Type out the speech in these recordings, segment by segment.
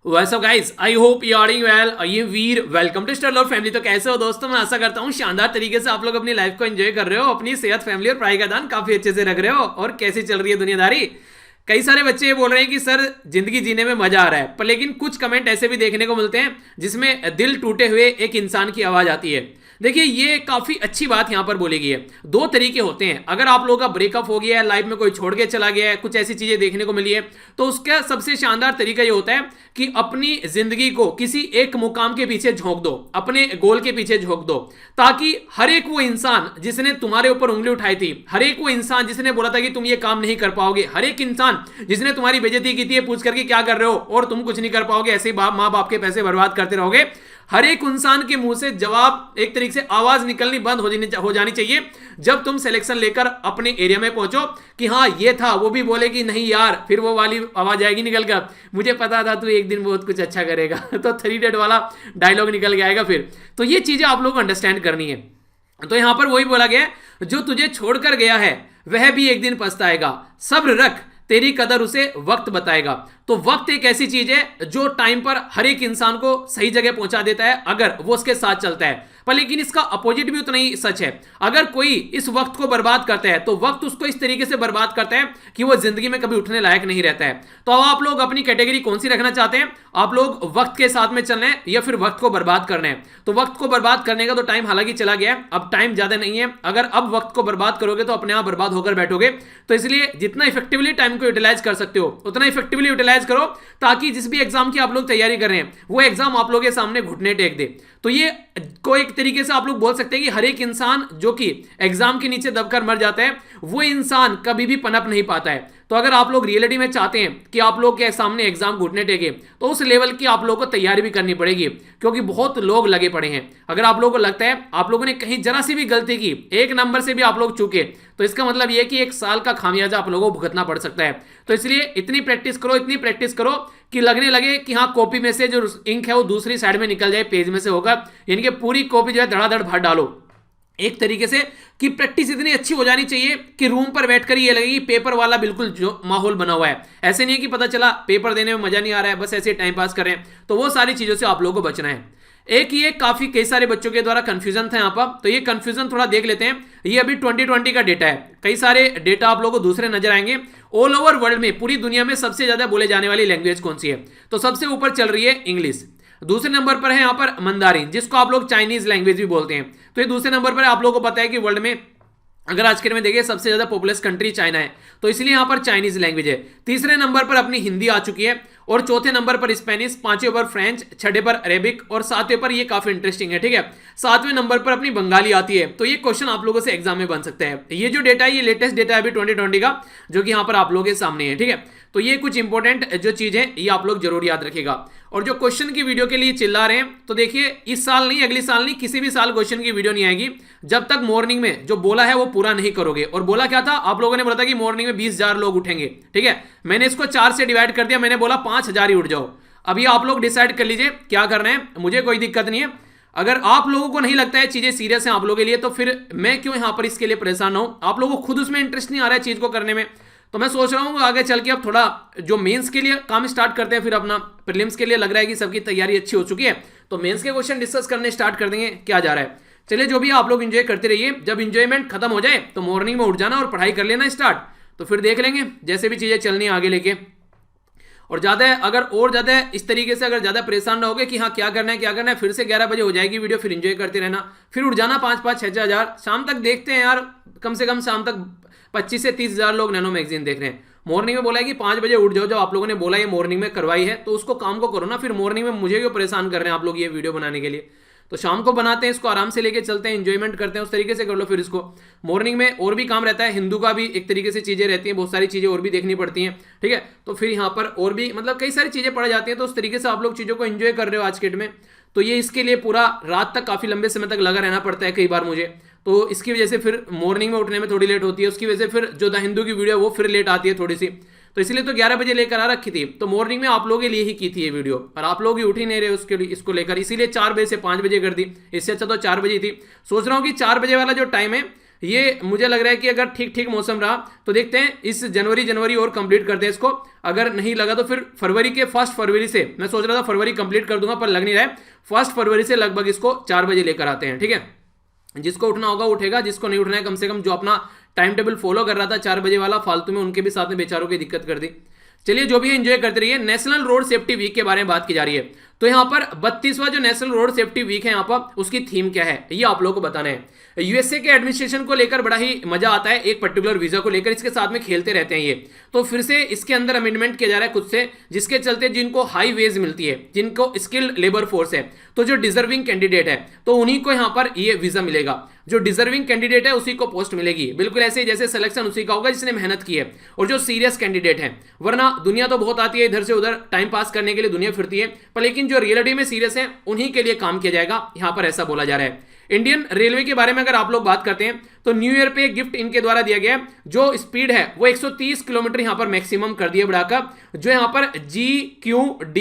वैसे guys I hope you are doing well. ये वीर welcome to star love family. तो कैसे हो दोस्तों, मैं आशा करता हूँ शानदार तरीके से आप लोग अपनी लाइफ को एंजॉय कर रहे हो, अपनी सेहत, फैमिली और पढ़ाई का ध्यान काफी अच्छे से रख रहे हो। और कैसी चल रही है दुनियादारी। कई सारे बच्चे ये बोल रहे हैं कि सर जिंदगी जीने में मजा आ रहा है, पर लेकिन कुछ कमेंट ऐसे भी देखने को मिलते हैं जिसमें दिल टूटे हुए एक इंसान की आवाज आती है। देखिए ये काफी अच्छी बात यहां पर बोली गई है। दो तरीके होते हैं, अगर आप लोगों का ब्रेकअप हो गया है, लाइफ में कोई छोड़ के चला गया है, कुछ ऐसी चीजें देखने को मिली है, तो उसका सबसे शानदार तरीका ये होता है कि अपनी जिंदगी को किसी एक मुकाम के पीछे झोंक दो, अपने गोल के पीछे झोंक दो, ताकि हर एक वो इंसान जिसने तुम्हारे ऊपर उंगली उठाई थी, हर एक वो इंसान जिसने बोला था कि तुम ये काम नहीं कर पाओगे, हर एक इंसान जिसने तुम्हारी बेइज्जती की थी पूछ करके क्या कर रहे हो और तुम कुछ नहीं कर पाओगे, ऐसे ही माँ बाप के पैसे बर्बाद करते रहोगे, हर एक इंसान के मुंह से जवाब एक तरीके से आवाज निकलनी बंद हो जानी चाहिए जब तुम सिलेक्शन लेकर अपने एरिया में पहुंचो कि हाँ ये था। वो भी बोले कि नहीं यार, फिर वो वाली आवाज आएगी निकल कर, मुझे पता था तू एक दिन बहुत कुछ अच्छा करेगा तो 3 डेट वाला डायलॉग निकल के आएगा फिर। तो ये चीजें आप लोग को अंडरस्टैंड करनी है। तो यहां पर वही बोला गया, जो तुझे छोड़कर गया है वह भी एक दिन पछताएगा, सब्र रख, तेरी कदर उसे वक्त बताएगा। तो वक्त एक ऐसी चीज है जो टाइम पर हर एक इंसान को सही जगह पहुंचा देता है अगर वो उसके साथ चलता है, पर लेकिन इसका अपोजिट भी उतना ही सच है। अगर कोई इस वक्त को बर्बाद करता है तो वक्त उसको इस तरीके से बर्बाद करता है कि वो जिंदगी में कभी उठने लायक नहीं रहता है। तो अब आप लोग अपनी कैटेगरी कौन सी रखना चाहते हैं? आप लोग वक्त के साथ में चलना है या फिर वक्त को बर्बाद करना है? तो वक्त को बर्बाद करने का तो टाइम हालांकि चला गया है, अब टाइम ज्यादा नहीं है। अगर अब वक्त को बर्बाद करोगे तो अपने आप बर्बाद होकर बैठोगे। तो इसलिए जितना इफेक्टिवली टाइम को यूटिलाइज कर सकते हो उतना इफेक्टिवली यूटिलाइज करो, ताकि जिस भी एग्जाम की आप लोग तैयारी कर रहे हैं वो एग्जाम आप लोगों के सामने घुटने टेक दे। तो ये को एक तरीके से आप लोग बोल सकते हैं कि हर एक इंसान जो कि एग्जाम के नीचे दबकर मर जाता है वो इंसान कभी भी पनप नहीं पाता है। तो अगर आप लोग रियलिटी में चाहते हैं कि आप लोग के सामने एग्जाम घुटने टेके तो उस लेवल की आप लोगों को तैयारी भी करनी पड़ेगी, क्योंकि बहुत लोग लगे पड़े हैं। अगर आप लोगों को लगता है आप लोगों ने कहीं जरा सी भी गलती की, एक नंबर से भी आप लोग चूके, तो इसका मतलब यह कि 1 साल का खामियाजा आप लोगों को भुगतना पड़ सकता है। तो इसलिए इतनी प्रैक्टिस करो कि लगने लगे कि हाँ कॉपी में से जो इंक है वो दूसरी साइड में निकल जाए, पेज में से होगा, यानी कि पूरी कॉपी जो है धड़ाधड़ भर डालो एक तरीके से कि प्रैक्टिस इतनी अच्छी हो जानी चाहिए कि रूम पर बैठकर ये लगेगी पेपर वाला बिल्कुल जो माहौल बना हुआ है। ऐसे नहीं है कि पता चला पेपर देने में मजा नहीं आ रहा है, बस ऐसे टाइम पास करें। तो वो सारी चीजों से आप लोगों को बचना है। एक ये काफी कई सारे बच्चों के द्वारा कंफ्यूजन था यहाँ पर, तो ये कंफ्यूजन थोड़ा देख लेते हैं। ये अभी 2020 का डेटा है, कई सारे डेटा आप लोगों को दूसरे नजर आएंगे। ऑल ओवर वर्ल्ड में, पूरी दुनिया में सबसे ज्यादा बोले जाने वाली लैंग्वेज कौन सी है? तो सबसे ऊपर चल रही है इंग्लिश, दूसरे नंबर पर है यहाँ पर मंदारिन, जिसको आप लोग चाइनीज लैंग्वेज भी बोलते हैं। तो ये दूसरे नंबर पर आपको पता है कि वर्ल्ड में अगर आज के डेट में देखिए सबसे ज्यादा पॉपुलस कंट्री चाइना है, तो इसलिए यहां पर चाइनीज लैंग्वेज है। तीसरे नंबर पर अपनी हिंदी आ चुकी है, और चौथे नंबर पर स्पेनिश, पांचवें पर फ्रेंच, छठे पर अरेबिक, और सातवें पर ये काफी इंटरेस्टिंग है, ठीक है, सातवें नंबर पर अपनी बंगाली आती है। तो ये क्वेश्चन आप लोगों से एग्जाम में बन सकता है। ये जो डेटा है ये लेटेस्ट डेटा है अभी 2020 का, जो कि यहां पर आप लोगों के सामने है, ठीक है। तो ये कुछ इंपॉर्टेंट जो चीज है ये आप लोग जरूर याद रखिएगा। और जो क्वेश्चन की वीडियो के लिए चिल्ला रहे हैं, तो देखिए इस साल नहीं, अगले साल नहीं, किसी भी साल क्वेश्चन की वीडियो नहीं आएगी जब तक मॉर्निंग में जो बोला है वो पूरा नहीं करोगे। और बोला क्या था? आप लोगों ने बोला था कि मॉर्निंग में 20,000 लोग उठेंगे, ठीक है। मैंने इसको 4 से डिवाइड कर दिया, मैंने बोला 5,000 ही उठ जाओ। अभी आप लोग डिसाइड कर लीजिए क्या करना है, मुझे कोई दिक्कत नहीं है। अगर आप लोगों को नहीं लगता है चीजें सीरियस हैं आप लोगों के लिए, तो फिर मैं क्यों यहां पर इसके लिए परेशान हूं? आप लोगों को खुद उसमें इंटरेस्ट नहीं आ रहा है चीज को करने में, तो मैं सोच रहा हूँ आगे चल के अब थोड़ा जो मेंस के लिए काम स्टार्ट करते हैं, फिर अपना प्रीलिम्स के लिए लग रहा है कि सबकी तैयारी अच्छी हो चुकी है, तो मेंस के क्वेश्चन डिस्कस करने स्टार्ट कर देंगे। क्या जा रहा है, चलिए जो भी आप लोग एंजॉय करते रहिए। जब इंजॉयमेंट खत्म हो जाए तो मॉर्निंग में उठ जाना और पढ़ाई कर लेना स्टार्ट, तो फिर देख लेंगे जैसे भी चीजें चलनी है आगे लेके। और ज्यादा अगर और ज्यादा इस तरीके से अगर ज्यादा परेशान ना होगे कि हाँ क्या करना है, फिर से 11 बजे हो जाएगी वीडियो, फिर एंजॉय करते रहना, फिर उठ जाना 5-5, 6-6 हज़ार। शाम तक देखते हैं यार, कम से कम शाम तक 25 से 30 हज़ार लोग नैनो मैगजीन देख रहे हैं। मॉर्निंग में बोला है कि 5 बजे उठ जाओ, जब आप लोगों ने बोला ये मॉर्निंग में करवाई है तो उसको काम को करो ना। फिर मॉर्निंग में मुझे क्यों परेशान कर रहे हैं आप लोग ये वीडियो बनाने के लिए? तो शाम को बनाते हैं इसको, आराम से लेके चलते हैं, एंजॉयमेंट करते हैं, उस तरीके से कर लो। फिर इसको मॉर्निंग में और भी काम रहता है, हिंदू का भी एक तरीके से चीजें रहती हैं, बहुत सारी चीजें और भी देखनी पड़ती हैं, ठीक है। तो फिर यहाँ पर और भी मतलब कई सारी चीजें पड़ जाती हैं, तो उस तरीके से आप लोग चीजों को एंजॉय कर रहे हो आज के डेट में। तो ये इसके लिए पूरा रात तक काफी लंबे समय तक लगा रहना पड़ता है कई बार मुझे, तो इसकी वजह से फिर मॉर्निंग में उठने में थोड़ी लेट होती है। उसकी वजह से फिर जो द हिंदू की वीडियो है वो फिर लेट आती है थोड़ी सी, तो इसलिए तो 11 बजे लेकर आ रखी थी। तो मॉर्निंग में आप लोगों के लिए ही की थी ये वीडियो, और आप लोग ही उठ ही नहीं रहे उसके लिए, इसको लेकर, इसीलिए 4 बजे से 5 बजे कर दी। इससे अच्छा तो 4 बजे थी। सोच रहा हूँ कि 4 बजे वाला जो टाइम है ये मुझे लग रहा है कि अगर ठीक ठीक मौसम रहा तो देखते हैं इस जनवरी और कंप्लीट करते हैं इसको। अगर नहीं लगा तो फिर फरवरी के 1 फरवरी से, मैं सोच रहा था फरवरी कंप्लीट कर दूंगा पर लग नहीं रहा है, 1 फरवरी से लगभग इसको 4 बजे लेकर आते हैं। ठीक है, जिसको उठना होगा उठेगा, जिसको नहीं उठना है कम से कम जो अपना टाइम टेबल फॉलो कर रहा था 4 बजे वाला फालतू में, उनके भी साथ में बेचारों की दिक्कत कर दी। चलिए जो भी है एंजॉय करते रहिए। नेशनल रोड सेफ्टी वीक के बारे में बात की जा रही है, तो यहाँ पर 32वां जो नेशनल रोड सेफ्टी वीक है यहाँ पर उसकी थीम क्या है ये आप लोगों को बताना है। यूएसए के एडमिनिस्ट्रेशन को लेकर बड़ा ही मजा आता है, एक पर्टिकुलर वीजा को लेकर इसके साथ में खेलते रहते हैं ये। तो फिर से इसके अंदर अमेंडमेंट किया जा रहा है खुद से, जिसके चलते जिनको हाई वेज मिलती है, जिनको स्किल्ड लेबर फोर्स है, तो जो डिजर्विंग कैंडिडेट है तो उन्हीं को यहाँ पर ये वीजा मिलेगा। जो डिजर्विंग कैंडिडेट है उसी को पोस्ट मिलेगी, बिल्कुल ऐसे ही जैसे सिलेक्शन उसी का होगा जिसने मेहनत की है। और जो सीरियस कैंडिडेट है, वरना दुनिया तो बहुत आती है इधर से उधर टाइम पास करने के लिए दुनिया फिरती है, पर लेकिन जो रियलिटी में सीरियस है उन्हीं के लिए काम किया जाएगा, यहां पर ऐसा बोला जा रहा है। इंडियन रेलवे के बारे में अगर आप लोग बात करते हैं तो न्यू ईयर पे गिफ्ट इनके द्वारा दिया गया, जो स्पीड है वो 130 किलोमीटर यहां पर मैक्सिमम कर दिया बढ़ाकर। जो यहां पर GQD,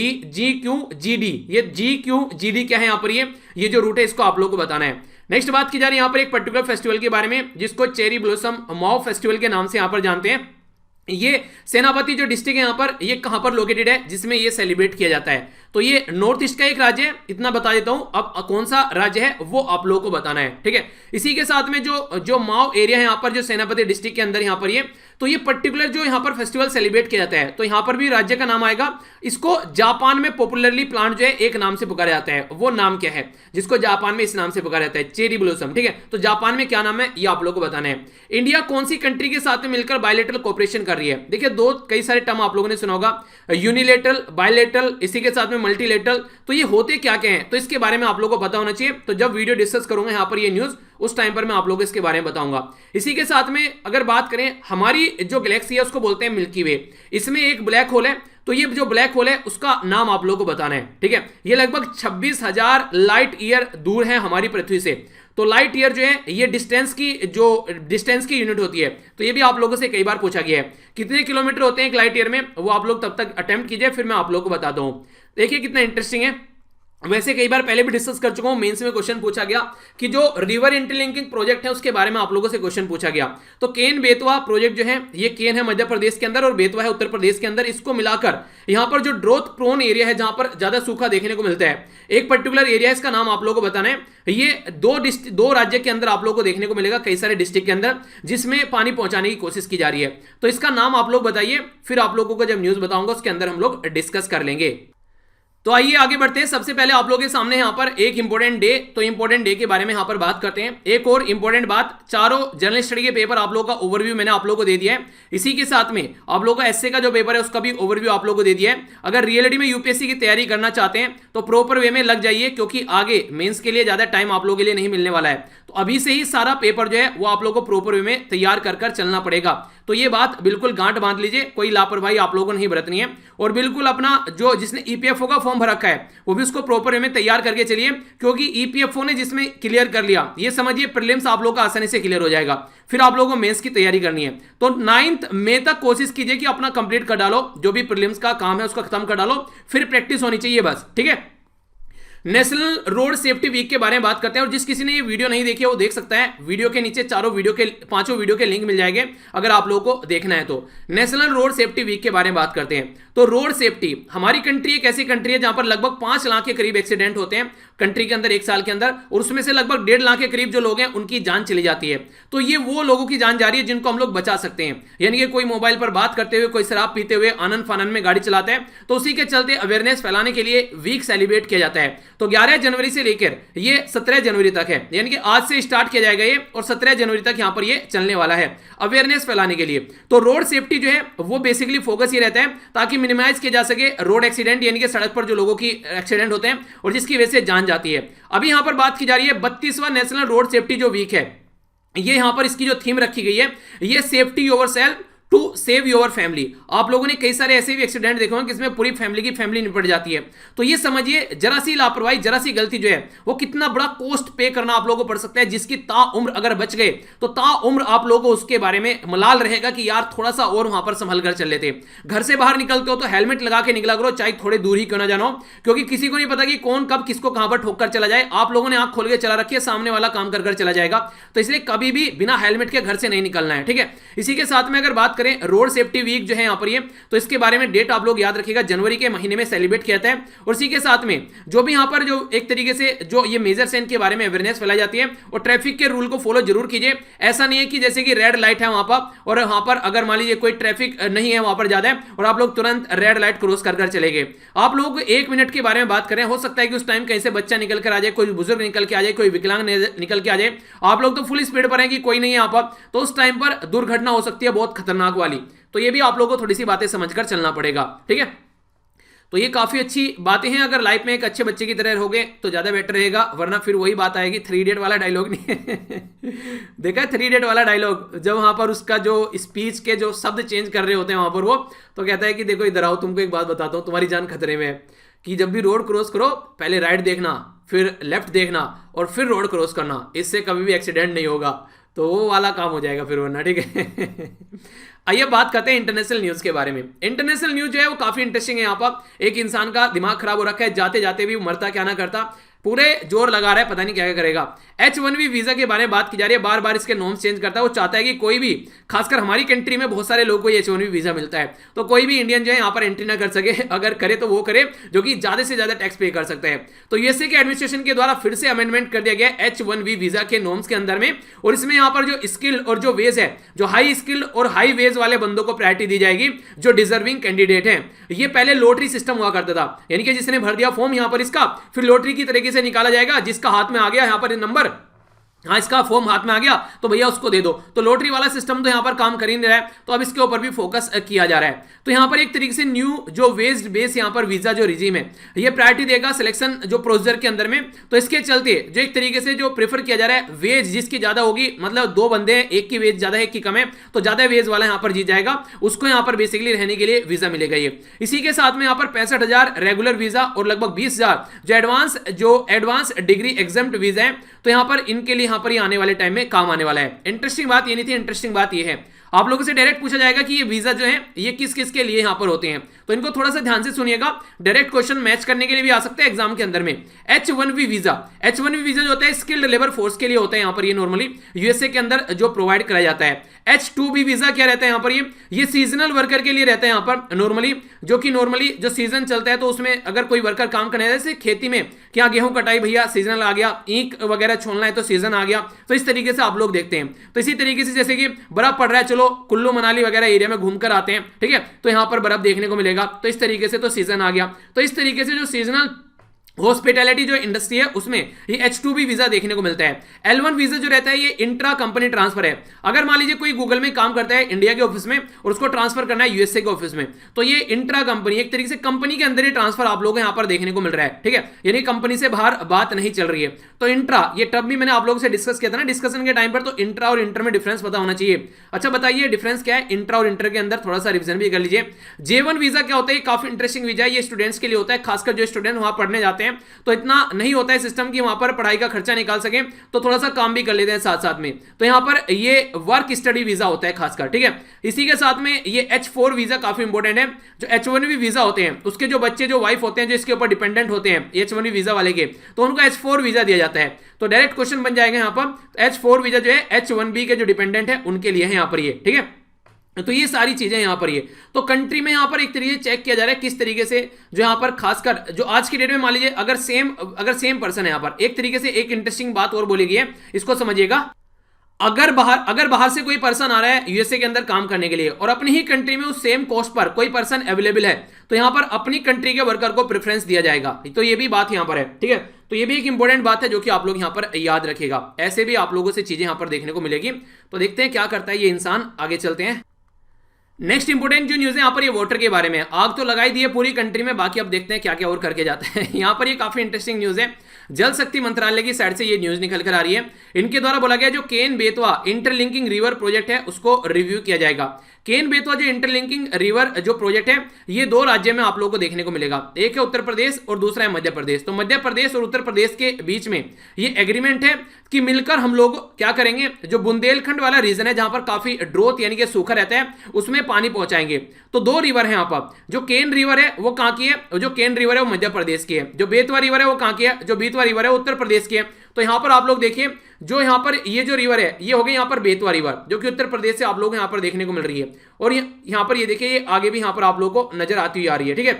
ये GQGD क्या है यहाँ पर, ये जो रूट है इसको आप लोग को बताना है। नेक्स्ट बात की जा रही है यहाँ पर एक पर्टिकुलर फेस्टिवल के बारे में, जिसको चेरी ब्लॉसम मॉव फेस्टिवल के नाम से यहां पर जानते हैं। ये सेनापति जो डिस्ट्रिक्ट है यहां पर, ये कहां पर लोकेटेड है जिसमें ये सेलिब्रेट किया जाता है, तो ये नॉर्थ ईस्ट का एक राज्य है, इतना बता देता हूं। अब कौन सा राज्य है वो आप लोगों को बताना है, ठीक है। इसी के साथ में जो माओ एरिया है यहां पर, जो सेनापति डिस्ट्रिक्ट के अंदर यहां पर ये पर्टिकुलर जो यहां पर फेस्टिवल सेलिब्रेट किया जाता है, तो यहां पर भी राज्य का नाम आएगा। इसको जापान में पॉपुलरली प्लांट जो है एक नाम से पुकारा जाता है, वो नाम क्या है जिसको जापान में इस नाम से पुकारा जाता है, चेरी ब्लॉसम, ठीक है। तो जापान में क्या नाम है ये आप लोगों को बताना है। इंडिया कौन सी कंट्री के साथ में मिलकर बायलैटरल कोऑपरेशन कर रही है? देखिए कई सारे टर्म आप लोगों ने सुना होगा, यूनिलेटरल, बायलैटरल, इसी के साथ में मल्टीलेटरल। तो ये होते क्या क्या हैं, तो इसके बारे में आप लोगों को पता होना चाहिए। तो जब वीडियो डिस्कस करूंगा यहाँ पर ये न्यूज, उस टाइम पर मैं आप लोगों को इसके बारे में बताऊंगा। इसी के साथ में अगर बात करें, हमारी जो गैलेक्सी है उसको बोलते हैं मिल्की वे। इसमें एक ब्लैक होल है, तो ये जो ब्लैक होल है उसका नाम आप लोगों को बताना है, ठीक है। ये लगभग 26,000 लाइट ईयर दूर है हमारी पृथ्वी से। तो लाइट ईयर जो है ये डिस्टेंस की यूनिट होती है। तो ये भी आप लोगों से कई बार पूछा गया है, कितने किलोमीटर होते हैं एक लाइट ईयर में, वो आप लोग तब तक अटेम्प्ट कीजिए, फिर मैं आप लोगों को बताता हूं। देखिए कितना इंटरेस्टिंग है। वैसे कई बार पहले भी डिस्कस कर चुका हूं, मेंस में क्वेश्चन पूछा गया कि जो रिवर इंटरलिंकिंग प्रोजेक्ट है उसके बारे में आप लोगों से क्वेश्चन पूछा गया। तो केन बेतवा प्रोजेक्ट जो है, ये केन है मध्य प्रदेश के अंदर और बेतवा है उत्तर प्रदेश के अंदर, इसको मिलाकर यहां पर जो ड्रोथ प्रोन एरिया है जहां पर ज्यादा सूखा देखने को मिलता है, एक पर्टिकुलर एरिया, इसका नाम आप लोगों को बताना है। ये दो राज्य के अंदर आप लोगों को देखने को मिलेगा, कई सारे डिस्ट्रिक्ट के अंदर, जिसमें पानी पहुंचाने की कोशिश की जा रही है। तो इसका नाम आप लोग बताइए, फिर आप लोगों को जब न्यूज बताऊंगा उसके अंदर हम लोग डिस्कस कर लेंगे। तो आइए आगे बढ़ते हैं। सबसे पहले आप लोगों के सामने यहाँ पर एक इंपॉर्टेंट डे, तो इंपॉर्टेंट डे के बारे में यहाँ पर बात करते हैं। एक और इंपॉर्टेंट बात, चारों जनरल स्टडी के पेपर आप लोगों का ओवरव्यू मैंने आप लोगों को दे दिया है। इसी के साथ में आप लोगों का एसए का जो पेपर है उसका भी ओवरव्यू आप लोगों को दे दिया है। अगर रियलिटी में यूपीएससी की तैयारी करना चाहते हैं तो प्रॉपर वे में लग जाइए, क्योंकि आगे मेंस के लिए ज्यादा टाइम आप लोगों के लिए नहीं मिलने वाला है। तो अभी से ही सारा पेपर जो है वो आप लोगों को प्रॉपर वे में तैयार कर चलना पड़ेगा। तो ये बात बिल्कुल गांठ बांध लीजिए, कोई लापरवाही आप लोगों को नहीं बरतनी है। और बिल्कुल अपना जिसने ईपीएफओ का फॉर्म भर रखा है वो भी उसको प्रॉपर वे में तैयार करके चलिए, क्योंकि ईपीएफओ ने जिसमें क्लियर कर लिया, ये समझिए प्रीलिम्स आप लोगों का आसानी से क्लियर हो जाएगा। फिर आप लोगों को मेंस की तैयारी करनी है। तो 9 मई तक कोशिश कीजिए कि अपना कंप्लीट कर डालो, जो भी प्रीलिम्स का काम है उसका खत्म कर डालो, फिर प्रैक्टिस होनी चाहिए बस, ठीक है। नेशनल रोड सेफ्टी वीक के बारे में बात करते हैं, और जिस किसी ने ये वीडियो नहीं देखी है वो देख सकता है। वीडियो के नीचे पांचों वीडियो के लिंक मिल जाएंगे अगर आप लोगों को देखना है तो। नेशनल रोड सेफ्टी वीक के बारे में बात करते हैं। तो रोड सेफ्टी, हमारी कंट्री एक ऐसी कंट्री है जहां पर लगभग 5 लाख के करीब एक्सीडेंट होते हैं कंट्री के अंदर एक साल के अंदर, और उसमें से लगभग 1.5 लाख के करीब जो लोग हैं उनकी जान चली जाती है। तो ये वो लोगों की जान जा रही है जिनको हम लोग बचा सकते हैं। यानी कि कोई मोबाइल पर बात करते हुए, कोई शराब पीते हुए आनंद फानंद में गाड़ी चलाता है, तो उसी के चलते अवेयरनेस फैलाने के लिए वीक सेलिब्रेट किया जाता है। तो 11 जनवरी से लेकर ये 17 जनवरी तक है, यानी कि आज से स्टार्ट किया जाएगा ये, और 17 जनवरी तक यहां पर ये चलने वाला है अवेयरनेस फैलाने के लिए। तो रोड सेफ्टी जो है वो बेसिकली फोकस ये रहता है ताकि मिनिमाइज किया जा सके रोड एक्सीडेंट, यानी कि सड़क पर जो लोगों की एक्सीडेंट होते हैं और जिसकी वजह से जान जाती है। अभी यहां पर बात की जा रही है 32वां नेशनल रोड सेफ्टी जो वीक है, ये यहां पर इसकी जो थीम रखी गई है, ये safety over self to save your family. आप लोगों ने कई सारे ऐसे भी एक्सीडेंट देखे होंगे जिसमें पूरी फैमिली की फैमिली निपट जाती है। तो ये समझिए जरा सी लापरवाही, जरा सी गलती जो है वो कितना बड़ा कॉस्ट पे करना आप लोगों को पड़ सकता है, जिसकी ताउम्र अगर बच गए तो ताउम्र आप लोगों को उसके बारे में मलाल रहेगा कि यार थोड़ा सा और वहां पर संभल कर चल लेते। घर से बाहर निकलते हो तो हेलमेट लगा के निकला करो, चाहे थोड़े दूर ही क्यों ना जानो, क्योंकि किसी को नहीं पता कि कौन कब किसको कहां पर ठोक कर चला जाए। आप लोगों ने आंख खोल के चला रखी है, सामने वाला काम कर चला जाएगा। तो इसलिए कभी भी बिना हेलमेट के घर से नहीं निकलना है, ठीक है। इसी के साथ में अगर बात करें रोड सेफ्टी वीक जो है यहाँ पर ये, तो इसके बारे में डेट आप लोग याद रखिएगा, जनवरी के महीने में सेलिब्रेट किया जाता है। और इसी के साथ में जो भी यहाँ पर जो एक तरीके से जो ये मेजर्स हैं इनके बारे में अवेयरनेस फैलाई जाती है। और ट्रैफिक के रूल को फॉलो जरूर कीजिए। ऐसा नहीं है कि जैसे कि रेड लाइट है वहां पर और वहां पर अगर मान लीजिए कोई ट्रैफिक नहीं है वहां पर ज्यादा है और आप लोग तुरंत रेड लाइट क्रॉस कर चले गए। आप लोग 1 मिनट के बारे में बात करें, हो सकता है कि उस टाइम कहीं से बच्चा निकल कर आ जाए, कोई बुजुर्ग निकल के आ जाए, कोई विकलांग निकल के आ जाए, आप लोग तो फुल स्पीड पर हैं कि कोई नहीं है यहाँ पर, तो उस टाइम पर दुर्घटना हो सकती है बहुत खतरनाक वाली। तो ये भी आप लोगों को थोड़ी सी बातें समझकर चलना पड़ेगा, ठीक है। तो ये काफी अच्छी बातें हैं। अगर लाइफ में एक अच्छे बच्चे की तरह रहोगे तो ज्यादा बेटर रहेगा, वरना फिर वही बात आएगी 3 इडियट वाला डायलॉग नहीं देखा है 3 इडियट वाला डायलॉग, जब वहां पर उसका जो स्पीच के जो शब्द चेंज कर रहे होते हैं वहां पर वो, तो कहता है कि देखो इधर आओ, तुमको एक बात बताता हूं, तुम्हारी जान खतरे में है कि जब भी रोड क्रॉस करो पहले राइट देखना, फिर लेफ्ट देखना और फिर रोड क्रॉस करना, इससे कभी भी एक्सीडेंट नहीं होगा। तो वो वाला काम हो जाएगा फिर वरना, ठीक है आइए बात करते हैं इंटरनेशनल न्यूज के बारे में। इंटरनेशनल न्यूज जो है वो काफी इंटरेस्टिंग है। यहाँ पर एक इंसान का दिमाग खराब हो रखा है, जाते जाते भी मरता क्या ना करता, पूरे जोर लगा रहा है, पता नहीं क्या क्या करेगा। H1B वीजा के बारे में बात की जा रही है, बार बार इसके नॉर्म्स चेंज करता है। वो चाहता है कि कोई भी, खासकर हमारी कंट्री में बहुत सारे लोगों को H1B वीजा मिलता है, तो कोई भी इंडियन जो है यहाँ पर एंट्री ना कर सके, अगर करे तो वो करे जो कि ज्यादा से ज्यादा टैक्स पे कर सकता है। तो यूएसए के एडमिनिस्ट्रेशन के द्वारा फिर से अमेंडमेंट कर दिया गया H1B वीजा के नॉर्म्स के अंदर में, और इसमें यहाँ पर जो स्किल्ड और जो वेज है, जो हाई स्किल्ड और हाई वेज वाले बंदों को प्रायोरिटी दी जाएगी, जो डिजर्विंग कैंडिडेट है। ये पहले लॉटरी सिस्टम हुआ करता था, यानी कि जिसने भर दिया फॉर्म यहाँ पर इसका, फिर लॉटरी की तरीके से निकाला जाएगा, जिसका हाथ में आ गया यहाँ पर नंबर, हाँ इसका फॉर्म हाथ में आ गया तो भैया उसको दे दो। तो लॉटरी वाला सिस्टम तो यहाँ पर काम कर ही नहीं रहा है, तो अब इसके ऊपर भी फोकस किया जा रहा है। तो यहाँ पर एक तरीके से न्यू जो वेज बेस यहाँ पर वीजा जो रिजीम है, ये प्रायोरिटी देगा सिलेक्शन जो प्रोसीजर के अंदर में। तो इसके चलते जो एक तरीके से जो प्रेफर किया जा रहा है, वेज जिसकी ज्यादा होगी, मतलब 2 बंदे हैं, एक की वेज ज्यादा है एक की कम है, तो ज्यादा वेज वाला यहाँ पर जीत जाएगा, उसको यहाँ पर बेसिकली रहने के लिए वीजा मिलेगा ये। इसी के साथ में यहाँ पर 65,000 रेगुलर वीजा और लगभग 20,000 जो एडवांस डिग्री एग्जाम्प्ट वीजा है, तो यहाँ पर इनके लिए यहाँ पर आने वाले टाइम में काम आने वाला है। इंटरेस्टिंग बात ये नहीं थी, इंटरेस्टिंग बात ये है, आप लोगों से डायरेक्ट पूछा जाएगा कि ये वीजा जो है ये किस किस के लिए यहाँ पर होते हैं, तो इनको थोड़ा सा ध्यान से सुनिएगा, डायरेक्ट क्वेश्चन मैच करने के लिए भी आ सकते हैं एग्जाम के अंदर में। H1B वीजा जो होता है स्किल्ड लेबर फोर्स के लिए होता है यहाँ पर, ये नॉर्मली यूएसए के अंदर जो प्रोवाइड कराया जाता है। H2B वीजा क्या रहता है यहाँ पर, ये सीजनल वर्कर के लिए रहता है यहाँ पर नॉर्मली, जो कि नॉर्मली जो सीजन चलता है तो उसमें अगर कोई वर्कर काम करना है, जैसे खेती में क्या गेहूं कटाई भैया सीजनल आ गया, ईंख वगैरह छोड़ना है तो सीजन आ गया, तो इस तरीके से आप लोग देखते हैं। तो इसी तरीके से जैसे कि बर्फ पड़ रहा है, चलो कुल्लू मनाली वगैरह एरिया में घूमकर आते हैं, ठीक है, तो यहां पर बर्फ देखने को मिलेगा, तो इस तरीके से तो सीजन आ गया। तो इस तरीके से जो सीजनल हॉस्पिटैलिटी जो इंडस्ट्री है उसमें ये H2B वीजा देखने को मिलता है। L1 वीजा जो रहता है ये इंट्रा कंपनी ट्रांसफर है। अगर मान लीजिए कोई गूगल में काम करता है इंडिया के ऑफिस में और उसको ट्रांसफर करना है यूएसए के ऑफिस में, तो ये इंट्रा कंपनी, एक तरीके से कंपनी के अंदर ही ट्रांसफर आप लोगों को यहाँ पर देखने को मिल रहा है, ठीक है, यानी कंपनी से बाहर बात नहीं चल रही है। तो इंट्रा, ये टर्म भी मैंने आप लोगों से डिस्कस किया था ना डिस्कशन के टाइम पर, तो इंट्रा और इंटर में डिफरेंस पता होना चाहिए। अच्छा बताइए डिफरेंस क्या है इंट्रा और इंटर के अंदर, थोड़ा सा रिविजन भी कर लीजिए। J1 वीजा क्या होता है, काफी इंटरेस्टिंग वीजा है, ये स्टूडेंट्स के लिए होता है, खासकर जो स्टूडेंट वहां पढ़ने जाते हैं तो इतना नहीं होता है सिस्टम कि वहां पर पढ़ाई का खर्चा निकाल सके, तो थोड़ा सा काम भी कर लेते हैं साथ साथ में, तो यहां पर ये वर्क स्टडी वीजा होता है खासकर, ठीक है। इसी के साथ में ये H4 वीजा काफी इंपॉर्टेंट है। जो H1B वीजा होते हैं उसके जो बच्चे जो वाइफ होते हैं जो इसके ऊपर डिपेंडेंट होते हैं H1B वीजा वाले के, तो उनको H4 वीजा दिया जाता है। तो डायरेक्ट क्वेश्चन बन जाएगा यहाँ पर, H4 वीजा जो है H1B के जो डिपेंडेंट है उनके लिए है यहाँ पर ये, ठीक है। तो ये सारी चीजें यहाँ पर ये, तो कंट्री में यहाँ पर एक तरीके से चेक किया जा रहा है किस तरीके से जो यहाँ पर खासकर जो आज की डेट में मान लीजिए अगर सेम पर्सन है यहाँ पर, एक तरीके से एक इंटरेस्टिंग बात और बोली गई है, इसको समझिएगा। अगर बाहर से कोई पर्सन आ रहा है यूएसए के अंदर काम करने के लिए और अपनी ही कंट्री में उस सेम कॉस्ट पर कोई पर्सन अवेलेबल है, तो यहां पर अपनी कंट्री के वर्कर को प्रेफरेंस दिया जाएगा। तो ये भी बात यहां पर है, ठीक है। तो ये भी एक इंपॉर्टेंट बात है जो कि आप लोग यहां पर याद रखिएगा। ऐसे भी आप लोगों से चीजें यहां पर देखने को मिलेगी। तो देखते हैं क्या करता है ये इंसान, आगे चलते हैं। नेक्स्ट इंपोर्टेंट जो न्यूज है यहाँ पर ये वाटर के बारे में। आग तो लगाई दी है पूरी कंट्री में, बाकी अब देखते हैं क्या क्या और करके जाता है। यहाँ पर ये काफी इंटरेस्टिंग न्यूज है, जल शक्ति मंत्रालय की साइड से ये न्यूज निकल कर आ रही है। इनके द्वारा बोला गया जो Ken Betwa interlinking river project है उसको रिव्यू किया जाएगा। केन बेतवा जो इंटरलिंकिंग रिवर जो प्रोजेक्ट है, ये दो राज्य में आप लोगों को देखने को मिलेगा। एक है उत्तर प्रदेश और दूसरा है मध्य प्रदेश। तो मध्य प्रदेश और उत्तर प्रदेश के बीच में ये एग्रीमेंट है कि मिलकर हम लोग क्या करेंगे, जो बुंदेलखंड वाला रीजन है जहां पर काफी ड्रोथ यानी कि सूखा रहता है, उसमें पानी पहुंचाएंगे। तो दो रिवर है यहाँ पर। जो केन रिवर है वो कहां की है, जो केन रिवर है वो मध्य प्रदेश की है। जो बेतवा रिवर है वो कहां की है, जो बेतवा रिवर है वो उत्तर प्रदेश की है। तो यहां पर आप लोग देखिए, जो यहां पर ये जो रिवर है ये हो गई यहां पर बेतवा रिवर, जो कि उत्तर प्रदेश से आप लोग यहां पर देखने को मिल रही है। और यहां पर ये देखिए, ये आगे भी यहां पर आप लोगों को नजर आती हुई आ रही है। ठीक है,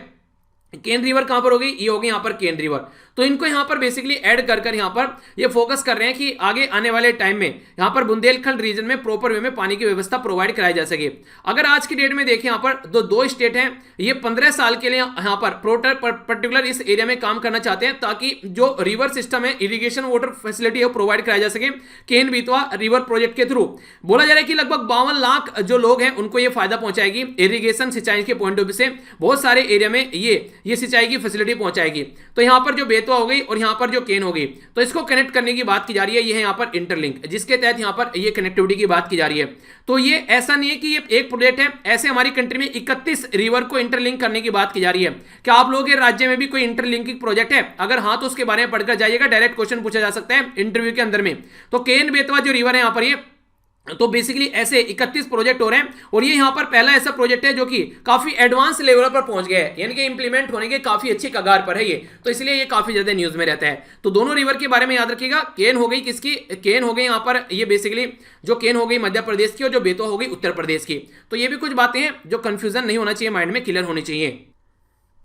केन रिवर कहां पर हो गई, ये हो गई यहां पर केन रिवर। तो इनको यहां पर बेसिकली ऐड कर यहां पर ये फोकस कर रहे हैं कि आगे आने वाले टाइम में यहां पर बुंदेलखंड रीजन में प्रॉपर वे में पानी की व्यवस्था प्रोवाइड कराई जा सके। अगर आज की डेट में देखें, यहां पर दो स्टेट हैं, ये 15 साल के लिए यहां पर पर्टिकुलर इस एरिया में काम करना चाहते हैं, ताकि जो रिवर सिस्टम है, इरिगेशन वाटर फैसिलिटी है, प्रोवाइड कराई जा सके केन बेतवा रिवर प्रोजेक्ट के थ्रू। बोला जा रहा है कि लगभग 52 लाख जो लोग हैं उनको ये फायदा पहुंचाएगी। इरिगेशन सिंचाई के पॉइंट ऑफ व्यू से बहुत सारे एरिया में ये सिंचाई की फैसिलिटी पहुंचाएगी। तो यहां पर जो बेतवा हो गई और यहां पर जो केन हो गई, तो इसको कनेक्ट करने की बात की जा रही है। ये है यहां पर इंटरलिंक, जिसके तहत यहां पर ये कनेक्टिविटी की बात की जा रही है। तो ये ऐसा नहीं है कि ये एक प्रोजेक्ट है, ऐसे हमारी कंट्री में 31 रिवर को इंटरलिंक करने की बात की जा रही है। क्या आप लोगों के राज्य में भी कोई इंटरलिंकिंग प्रोजेक्ट है? अगर हाँ, तो उसके बारे में पढ़कर जाइएगा, डायरेक्ट क्वेश्चन पूछा जा सकता है इंटरव्यू के अंदर में। तो केन बेतवा जो रिवर है यहां पर, ये तो बेसिकली ऐसे 31 प्रोजेक्ट हो रहे हैं, और ये यहां पर पहला ऐसा प्रोजेक्ट है जो कि काफी एडवांस लेवल पर पहुंच गया है, यानी कि इंप्लीमेंट होने के काफी अच्छी कगार पर है ये। तो इसलिए ये काफी ज्यादा न्यूज में रहता है। तो दोनों रिवर के बारे में याद रखिएगा। केन हो गई किसकी, केन हो गई यहां पर, ये बेसिकली जो केन हो गई मध्य प्रदेश की, और जो बेतवा हो गई उत्तर प्रदेश की। तो ये भी कुछ बातें हैं जो कंफ्यूजन नहीं होना चाहिए, माइंड में क्लियर होनी चाहिए।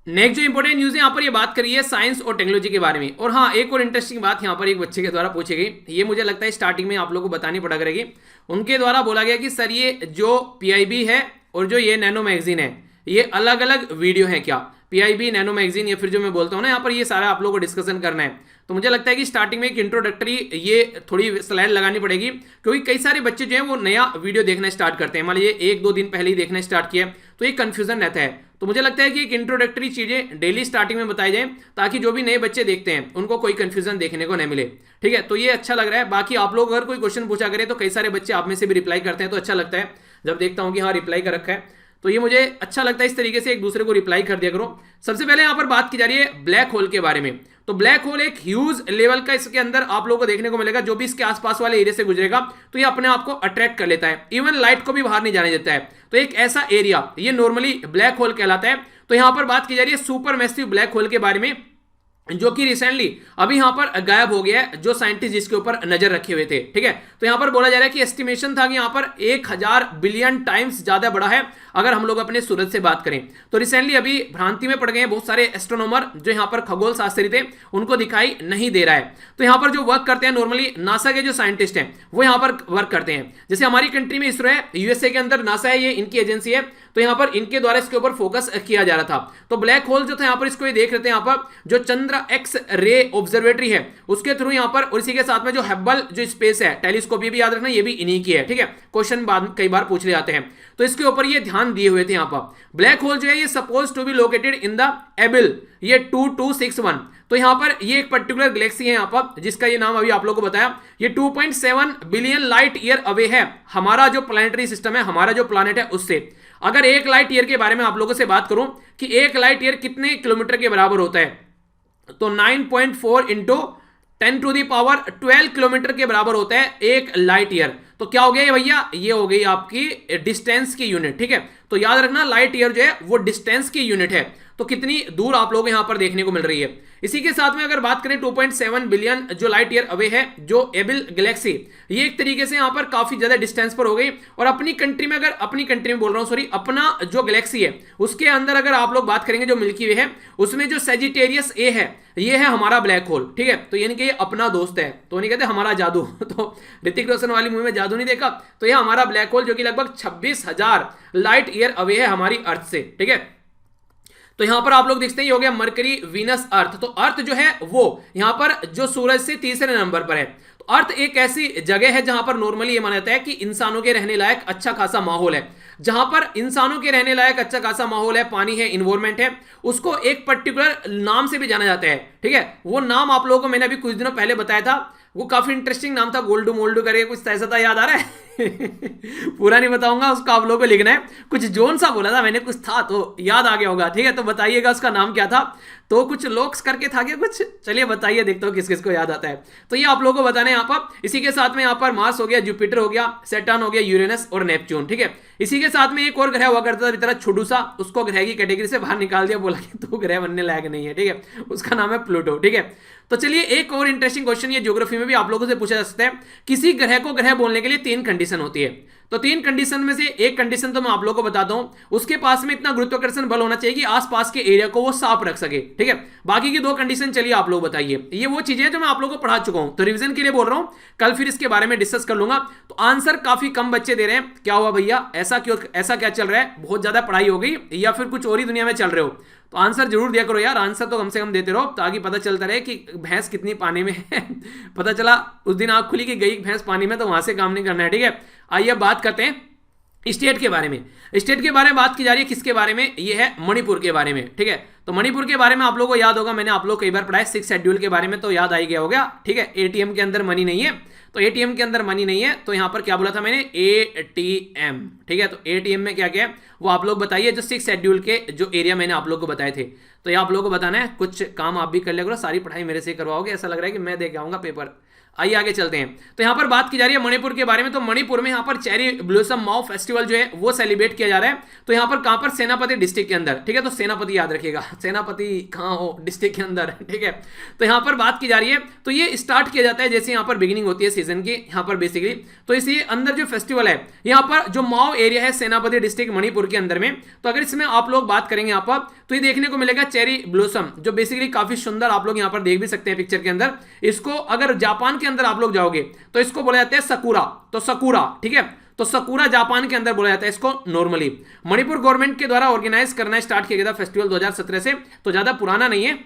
नेक्स्ट जो इंपॉर्टेंट न्यूज है यहाँ पर, ये बात करिए साइंस और टेक्नोलॉजी के बारे में। और हाँ, एक और इंटरेस्टिंग बात यहाँ पर एक बच्चे के द्वारा पूछी गई, ये मुझे लगता है स्टार्टिंग में आप लोगों को बतानी पड़ा करेगी। उनके द्वारा बोला गया कि सर ये जो पीआईबी है और जो ये नैनो मैगजीन है, ये अलग अलग वीडियो है क्या? पीआईबी, नैनो मैगजीन, या फिर जो मैं बोलता हूँ ना यहाँ पर, ये सारा आप लोगों को डिस्कशन करना है। तो मुझे लगता है कि स्टार्टिंग में एक इंट्रोडक्टरी ये थोड़ी स्लाइड लगानी पड़ेगी, क्योंकि कई सारे बच्चे जो हैं वो नया वीडियो देखना स्टार्ट करते हैं। मान लीजिए 1-2 दिन पहले ही देखना स्टार्ट किया, तो ये कंफ्यूजन रहता है। तो मुझे लगता है कि एक इंट्रोडक्टरी चीजें डेली स्टार्टिंग में बताई जाए, ताकि जो भी नए बच्चे देखते हैं उनको कोई कंफ्यूजन देखने को नहीं मिले। ठीक है, तो ये अच्छा लग रहा है। बाकी आप लोग अगर कोई क्वेश्चन पूछा करें तो कई सारे बच्चे आप में से भी रिप्लाई करते हैं, तो अच्छा लगता है जब देखता हूं कि हाँ रिप्लाई कर रखा है। तो ये मुझे अच्छा लगता है, इस तरीके से एक दूसरे को रिप्लाई कर दिया करो। सबसे पहले यहां पर बात की जा रही है ब्लैक होल के बारे में। तो ब्लैक होल एक ह्यूज लेवल का इसके अंदर आप लोगों को देखने को मिलेगा। जो भी इसके आसपास वाले एरिया से गुजरेगा तो ये अपने आप को अट्रैक्ट कर लेता है, इवन लाइट को भी बाहर नहीं जाने देता है। तो एक ऐसा एरिया ये नॉर्मली ब्लैक होल कहलाता है। तो यहां पर बात की जा रही है सुपर मैसिव ब्लैक होल के बारे में, जो कि रिसेंटली अभी यहां पर गायब हो गया है, जो साइंटिस्ट जिसके ऊपर नजर रखे हुए थे। ठीक है, तो यहां पर बोला जा रहा है कि एस्टिमेशन था कि यहां पर 1000 बिलियन टाइम्स ज्यादा बड़ा है, अगर हम लोग अपने सूरज से बात करें। तो रिसेंटली अभी भ्रांति में पड़ गए हैं बहुत सारे एस्ट्रोनॉमर, जो यहां पर खगोल शास्त्री थे, उनको दिखाई नहीं दे रहा है। तो यहां पर जो वर्क करते हैं नॉर्मली नासा के जो साइंटिस्ट हैं वो यहां पर वर्क करते हैं। जैसे हमारी कंट्री में इसरो है, यूएसए के अंदर नासा है, ये इनकी एजेंसी है। तो यहां पर इनके द्वारा इसके ऊपर फोकस किया जा रहा था। तो ब्लैक होल जो था यहां पर, इसको ये देख रहे थे यहां पर, जो चंद्र एक्स रे ऑब्जर्वेटरी है उसके थ्रू यहां पर, और इसी के साथ में जो हब्बल जो स्पेस है टेलीस्कोप, ये भी याद रखना, ये भी इन्हीं की है। ठीक है, क्वेश्चन बाद कई बार पूछ ले जाते हैं, तो इसके ऊपर ये ध्यान दिए हुए थे यहां पर। ब्लैक होल जो है ये suppose to be located in the एबिल, ये 2261। तो यहां पर ये एक पर्टिकुलर गैलेक्सी है यहां पर, जिसका ये नाम अभी आप लोगों को बताया। ये 2.7 बिलियन लाइट ईयर अवे है हमारा जो प्लैनेटरी सिस्टम है, हमारा जो प्लैनेट है उससे। अगर 1 लाइट ईयर के बारे में आप लोगों से बात करूं कि 1 लाइट ईयर कितने किलोमीटर के बराबर होता है, तो 9.4 इंटू 10⁻12 किलोमीटर के बराबर होता है 1 लाइट ईयर। तो क्या हो गया ये भैया, ये हो गई आपकी डिस्टेंस की यूनिट। ठीक है, तो याद रखना लाइट ईयर जो है वो डिस्टेंस की यूनिट है। तो कितनी दूर आप लोग यहां पर देखने को मिल रही है। इसी के साथ में अगर बात करें 2.7 बिलियन जो लाइट ईयर अवे है जो एबिल गैलेक्सी, ये एक तरीके से यहां पर काफी ज्यादा डिस्टेंस पर हो गई। और अपनी कंट्री में, अगर अपनी कंट्री में बोल रहा हूं सॉरी, अपना जो गैलेक्सी है उसके अंदर अगर आप लोग बात करेंगे जो मिल्की वे है, उसमें जो सेजिटेरियस ए है ये है हमारा ब्लैक होल। ठीक है, तो यानी कि ये अपना दोस्त है, तो नहीं कहते हमारा जादू। तो ऋतिक रोशन वाली मूवी में जादू नहीं देखा, तो ये हमारा ब्लैक होल जो कि लगभग 26,000 लाइट ईयर अवे है हमारी अर्थ से। ठीक है, तो यहां पर आप लोग देखते हैं ये हो गया मरकरी, वीनस, अर्थ। तो अर्थ जो है वो यहां पर जो सूरज से तीसरे नंबर पर है। तो अर्थ एक ऐसी जगह है जहां पर नॉर्मली ये माना जाता है कि इंसानों के रहने लायक अच्छा खासा माहौल है। जहां पर इंसानों के रहने लायक अच्छा खासा माहौल है, पानी है, इन्वायरमेंट है, उसको एक पर्टिकुलर नाम से भी जाना जाता है। ठीक है, वो नाम आप लोगों को मैंने अभी कुछ दिनों पहले बताया था, वो काफी इंटरेस्टिंग नाम था, गोल्डू मोल्डू करके कुछ ऐसा था, याद आ रहा है? पूरा नहीं बताऊंगा, उसको आप लोगों को लिखना है। कुछ जोन सा बोला था मैंने, कुछ था तो याद आ गया होगा, ठीक है? तो बताइएगा उसका नाम क्या था। तो कुछ लोक्स करके था क्या कुछ, चलिए बताइए, देखता हूँ किस किस को याद आता है। तो ये आप लोगों को बताना है यहाँ पर। इसी के साथ में यहाँ पर मार्स हो गया, जुपिटर हो गया, सैटर्न हो गया, यूरेनस और नेपच्यून, ठीक है? इसी के साथ में एक और ग्रह हुआ करता था इतना छोटू सा, उसको ग्रह की कैटेगरी से बाहर निकाल दिया, बोला कि तू ग्रह बनने लायक नहीं है, ठीक है? उसका नाम है प्लूटो, ठीक है? तो चलिए एक और इंटरेस्टिंग क्वेश्चन, ये ज्योग्राफी में भी आप लोगों से पूछा जा सकता है। किसी ग्रह को ग्रह बोलने के लिए 3 कंडीशन होती है। तो 3 कंडीशन में से एक कंडीशन तो मैं आप लोगों को बताता हूं, उसके पास में इतना गुरुत्वाकर्षण बल होना चाहिए कि आसपास के एरिया को वो साफ रख सके, ठीक है? बाकी की 2 कंडीशन चलिए आप लोग बताइए। ये वो चीजें जो मैं आप लोगों को पढ़ा चुका हूं, तो रिवीजन के लिए बोल रहा हूं, कल फिर इसके बारे में डिस्कस कर लूंगा। तो आंसर काफी कम बच्चे दे रहे हैं, क्या हुआ भैया, ऐसा क्यों, ऐसा क्या चल रहा है? बहुत ज्यादा पढ़ाई हो गई या फिर कुछ और ही दुनिया में चल रहे हो? तो आंसर जरूर दिया करो यार, आंसर तो कम से कम देते रहो, ताकि पता चलता रहे कि भैंस कितनी पानी में है। पता चला उस दिन आंख खुली कि गई भैंस पानी में, तो वहां से काम नहीं करना है, ठीक है? आइए बात करते हैं स्टेट के बारे में। स्टेट के बारे में बात की जा रही है, किसके बारे में? ये है मणिपुर के बारे में, ठीक है? तो मणिपुर के बारे में आप लोगों को याद होगा, मैंने आप लोग कई बार पढ़ा है 6 शेड्यूल के बारे में, तो याद आ ही गया होगा, ठीक है? एटीएम के अंदर मनी नहीं है, तो एटीएम के अंदर मनी नहीं है, तो यहां पर क्या बोला था मैंने? एटीएम, ठीक है? तो एटीएम में क्या क्या है वो आप लोग बताइए, जो 6 शेड्यूल के जो एरिया मैंने आप लोग को बताए थे। तो ये आप लोगों को बताना है, कुछ काम आप भी कर लिया करो, सारी पढ़ाई मेरे से करवाओगे, ऐसा लग रहा है कि मैं दे के आऊंगा पेपर। आइए आगे चलते हैं। तो यहां पर बात की जा रही है मणिपुर के बारे में। तो मणिपुर में यहां पर चेरी ब्लॉसम माओ फेस्टिवल जो है वो सेलिब्रेट किया जा रहा है। तो यहां पर कहां पर? सेनापति डिस्ट्रिक्ट के अंदर, ठीक है? तो सेनापति याद रखिएगा, सेनापति कहां हो? डिस्ट्रिक्ट के अंदर, ठीक है? तो यहां पर बात की जा रही है, तो ये स्टार्ट किया जाता है जैसे यहां पर बिगिनिंग होती है सीजन की, यहां पर बेसिकली। तो इसी अंदर जो फेस्टिवल है, यहां पर जो माओ एरिया है सेनापति डिस्ट्रिक्ट मणिपुर के अंदर में, तो अगर इसमें आप लोग बात करेंगे यहां पर, तो ये देखने को मिलेगा चेरी ब्लॉसम, जो बेसिकली काफी सुंदर, आप लोग यहां पर देख भी सकते हैं पिक्चर के अंदर। इसको अगर जापान के अंदर आप लोग जाओगे तो इसको बोला जाता है सकुरा, तो सकुरा, ठीक है? तो सकुरा जापान के अंदर बोला जाता है इसको नॉर्मली। मणिपुर गवर्नमेंट के द्वारा ऑर्गेनाइज करना स्टार्ट किया गया था फेस्टिवल 2017 से, तो ज्यादा पुराना नहीं है,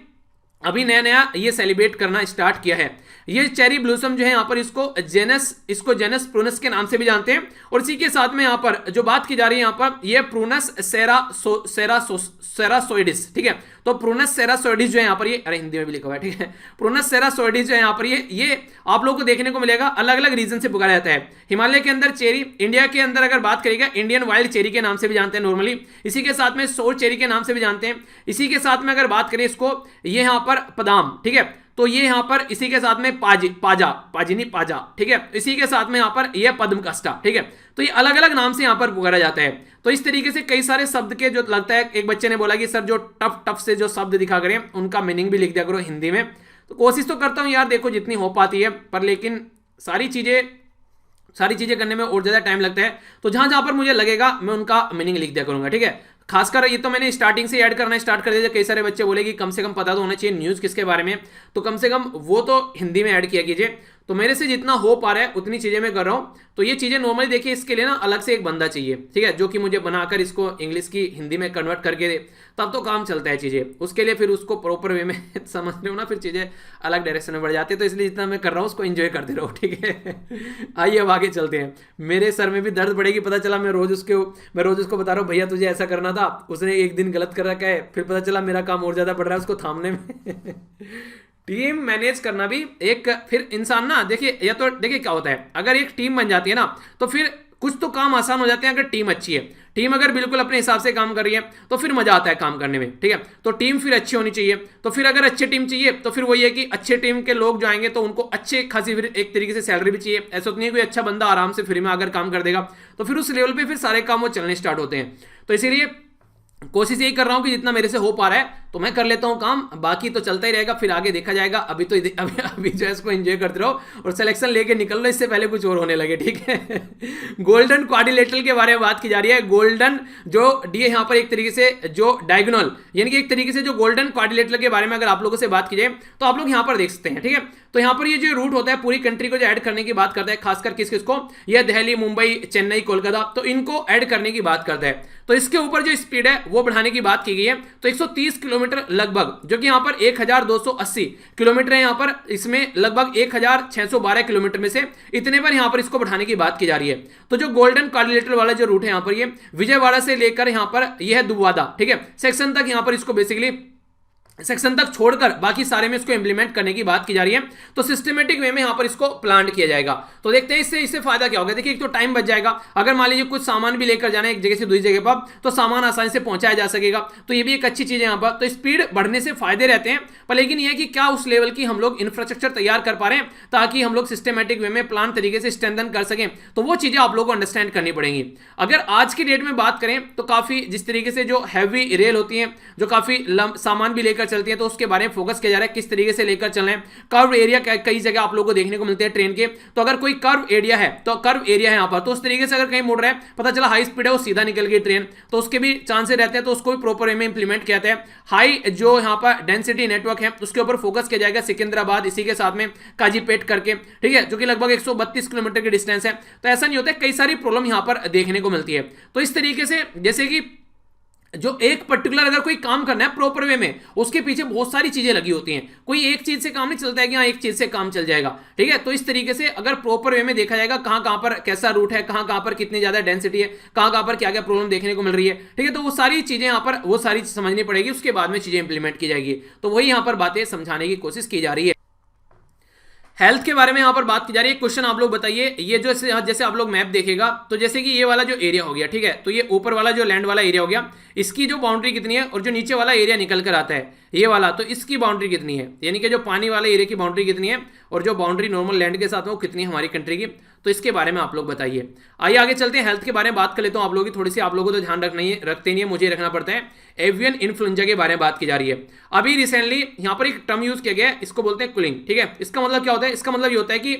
अभी नया नया ये सेलिब्रेट करना स्टार्ट किया है। ये चेरी ब्लॉसम जो है यहाँ पर इसको जेनस प्रूनस के नाम से भी जानते हैं। और इसी के साथ में यहाँ पर जो बात की जा रही है, यहाँ पर ये प्रूनस सेरासोइडिस, ठीक है? तो प्रूनस सेरासोइडिस जो है यहाँ पर ये, अरे हिंदी में भी लिखा हुआ है, ठीक है? प्रूनस सेरासोइडिस जो है यहाँ पर ये आप लोग को देखने को मिलेगा, अलग अलग रीजन से पुकारा जाता है। हिमालय के अंदर चेरी, इंडिया के अंदर अगर बात करेगा इंडियन वाइल्ड चेरी के नाम से भी जानते हैं नॉर्मली। इसी के साथ में सोर चेरी के नाम से भी जानते हैं। इसी के साथ में अगर बात करें इसको, ये यहाँ पर पदाम, ठीक है? तो ये यहां पर इसी के साथ में पाजा, ठीक है? इसी के साथ में यहां पर ये पद्मकष्टा, ठीक है? तो ये अलग अलग नाम से यहां पर पुकारा जाता है। तो इस तरीके से कई सारे शब्द के जो लगता है, एक बच्चे ने बोला कि सर जो टफ से जो शब्द दिखा करें उनका मीनिंग भी लिख दिया करो हिंदी में। तो कोशिश तो करता हूं यार, देखो जितनी हो पाती है, पर लेकिन सारी चीजें करने में और ज्यादा टाइम लगता है। तो जहां जहां पर मुझे लगेगा मैं उनका मीनिंग लिख दिया करूंगा, ठीक है? खासकर ये तो मैंने स्टार्टिंग से ऐड करना स्टार्ट कर दिया। कई सारे बच्चे बोले कि कम से कम पता तो होना चाहिए न्यूज़ किसके बारे में, तो कम से कम वो तो हिंदी में ऐड किया कीजिए। तो मेरे से जितना हो पा रहा है उतनी चीज़ें मैं कर रहा हूँ। तो ये चीज़ें नॉर्मली देखिए, इसके लिए ना अलग से एक बंदा चाहिए, ठीक है? जो कि मुझे बनाकर इसको इंग्लिश की हिंदी में कन्वर्ट करके दे, तब तो काम चलता है चीज़ें। उसके लिए फिर उसको प्रॉपर वे में समझ रहे हो ना, फिर चीज़ें अलग डायरेक्शन में बढ़ जाती है। तो इसलिए जितना मैं कर रहा हूँ उसको एंजॉय करते रहो, ठीक है? आइए अब आगे चलते हैं। मेरे सर में भी दर्द पड़ेगी, पता चला मैं रोज उसको बता रहा हूँ भैया तुझे ऐसा करना था, उसने एक दिन गलत कर रखा है, फिर पता चला मेरा काम और ज़्यादा बढ़ रहा है उसको थामने में। टीम मैनेज करना भी एक, फिर इंसान ना देखिए, या तो देखिए क्या होता है, अगर एक टीम बन जाती है ना, तो फिर कुछ तो काम आसान हो जाते हैं अगर टीम अच्छी है। टीम अगर बिल्कुल अपने हिसाब से काम कर रही है तो फिर मजा आता है काम करने में, ठीक है? तो टीम फिर अच्छी होनी चाहिए। तो फिर अगर अच्छी टीम चाहिए तो फिर वही है कि अच्छे टीम के लोग जो आएंगे तो उनको अच्छे खासी फिर एक तरीके से सैलरी भी चाहिए। ऐसा तो नहीं है कोई अच्छा बंदा आराम से फ्री में अगर काम कर देगा, तो फिर उस लेवल पे फिर सारे काम वो चलने स्टार्ट होते हैं। तो इसीलिए कोशिश यही कर रहा हूं कि जितना मेरे से हो पा रहा है तो मैं कर लेता हूं काम, बाकी तो चलता ही रहेगा, फिर आगे देखा जाएगा। अभी जो है इसको एंजॉय करते रहो और सिलेक्शन लेके निकल लो, इससे पहले कुछ और होने लगे, ठीक है? गोल्डन क्वाड्रिलेटरल के बारे में बात की जा रही है। गोल्डन जो डी यहाँ पर एक तरीके से जो डायगोनल, यानी कि एक तरीके से जो गोल्डन क्वाड्रिलेटरल के बारे में अगर आप लोगों से बात की जाए तो आप लोग यहाँ पर देख सकते हैं, ठीक है? तो यहाँ पर ये जो रूट होता है पूरी कंट्री को जो ऐड करने की बात करता है, खासकर किसको, यह दिल्ली, मुंबई, चेन्नई, कोलकाता, तो इनको ऐड करने की बात करता है। तो इसके ऊपर जो स्पीड है वो बढ़ाने की बात की गई है। तो 130 किलोमीटर लगभग, जो कि यहाँ पर 1280 किलोमीटर है, यहाँ पर इसमें लगभग 1612 किलोमीटर में से इतने पर यहाँ पर इसको बढ़ाने की बात की जा रही है। तो जो गोल्डन क्वाड्रिलेटरल वाला जो रूट है यहाँ पर, ये विजयवाड़ा से लेकर यहाँ पर यह है दुब्बादा, ठीक है, सेक्शन तक यहाँ पर इसको बेसिकली सेक्शन तक छोड़कर बाकी सारे में इसको इंप्लीमेंट करने की बात की जा रही है। तो सिस्टमेटिक वे में यहां पर इसको प्लान किया जाएगा। तो देखते हैं इससे फायदा क्या होगा। देखिए, एक तो टाइम बच जाएगा। अगर मान लीजिए कुछ सामान भी लेकर जाना है एक जगह से दूसरी जगह पर, तो सामान आसानी से पहुंचाया जा सकेगा। तो ये भी एक अच्छी चीज है यहाँ पर। तो स्पीड बढ़ने से फायदे रहते हैं, पर लेकिन यह कि क्या उस लेवल की हम लोग इंफ्रास्ट्रक्चर तैयार कर पा रहे हैं ताकि हम लोग सिस्टमेटिक वे में प्लान तरीके से स्ट्रेंथन कर सकें। तो वो चीजें आप लोगों को अंडरस्टैंड करनी पड़ेंगी। अगर आज की डेट में बात करें तो काफी जिस तरीके से जो हैवी रेल होती है, जो काफी सामान भी लेकर चलती है, तो उसके बारे में फोकस किया जा रहा है किस तरीके से लेकर चलना है। कर्व एरिया कई जगह आप लोगों को देखने को मिलते हैं ट्रेन के। तो अगर कोई कर्व एरिया है, तो कर्व एरिया है यहां पर, तो उस तरीके से अगर कहीं मुड़ रहा है, पता चला हाई स्पीड है, वो सीधा निकल गई ट्रेन, तो उसके भी चांसेस रहते हैं। तो उसको भी प्रॉपर वे में इंप्लीमेंट किया जाता है। हाई जो यहां पर डेंसिटी नेटवर्क है उसके ऊपर फोकस किया जाएगा, सिकंदराबाद, इसी के साथ में काजीपेट करके, ठीक है, जो कि लगभग 132 किलोमीटर की डिस्टेंस है। तो ऐसा नहीं होता है, कई सारी प्रॉब्लम यहां पर देखने को मिलती है। तो इस तरीके से जैसे कि जो एक पर्टिकुलर अगर कोई काम करना है प्रॉपर वे में, उसके पीछे बहुत सारी चीजें लगी होती हैं। कोई एक चीज से काम नहीं चलता है कि हाँ एक चीज से काम चल जाएगा, ठीक है। तो इस तरीके से अगर प्रॉपर वे में देखा जाएगा कहां कहां पर कैसा रूट है, कहां कहां पर कितनी ज्यादा डेंसिटी है, कहां कहां पर क्या क्या प्रॉब्लम देखने को मिल रही है, ठीक है। तो वो सारी चीजें यहां पर वो सारी समझनी पड़ेगी, उसके बाद में चीजें इंप्लीमेंट की जाएगी। तो वही यहां पर बातें समझाने की कोशिश की जा रही है। हेल्थ के बारे में यहां पर बात की जा रही है। क्वेश्चन आप लोग बताइए, ये जो जैसे आप लोग मैप देखेगा, तो जैसे कि ये वाला जो एरिया हो गया, ठीक है, तो ये ऊपर वाला जो लैंड वाला एरिया हो गया, इसकी जो बाउंड्री कितनी है, और जो नीचे वाला एरिया निकल कर आता है ये वाला, तो इसकी बाउंड्री कितनी है, यानी कि जो पानी वाले एरिया की बाउंड्री कितनी है, और जो बाउंड्री नॉर्मल लैंड के साथ है वो कितनी है हमारी कंट्री की। तो इसके बारे में आप लोग बताइए। आइए आगे चलते हैं, हेल्थ के बारे में बात कर लेते हैं। आप लोगों की थोड़ी सी आप लोगों को तो ध्यान रखते नहीं है, मुझे रखना पड़ता है। एवियन इन्फ्लुएंजा के बारे में बात की जा रही है। अभी रिसेंटली यहां पर एक टर्म यूज किया गया है, इसको बोलते हैं कुलिंग, ठीक है। इसका मतलब क्या होता है, इसका मतलब ये होता है कि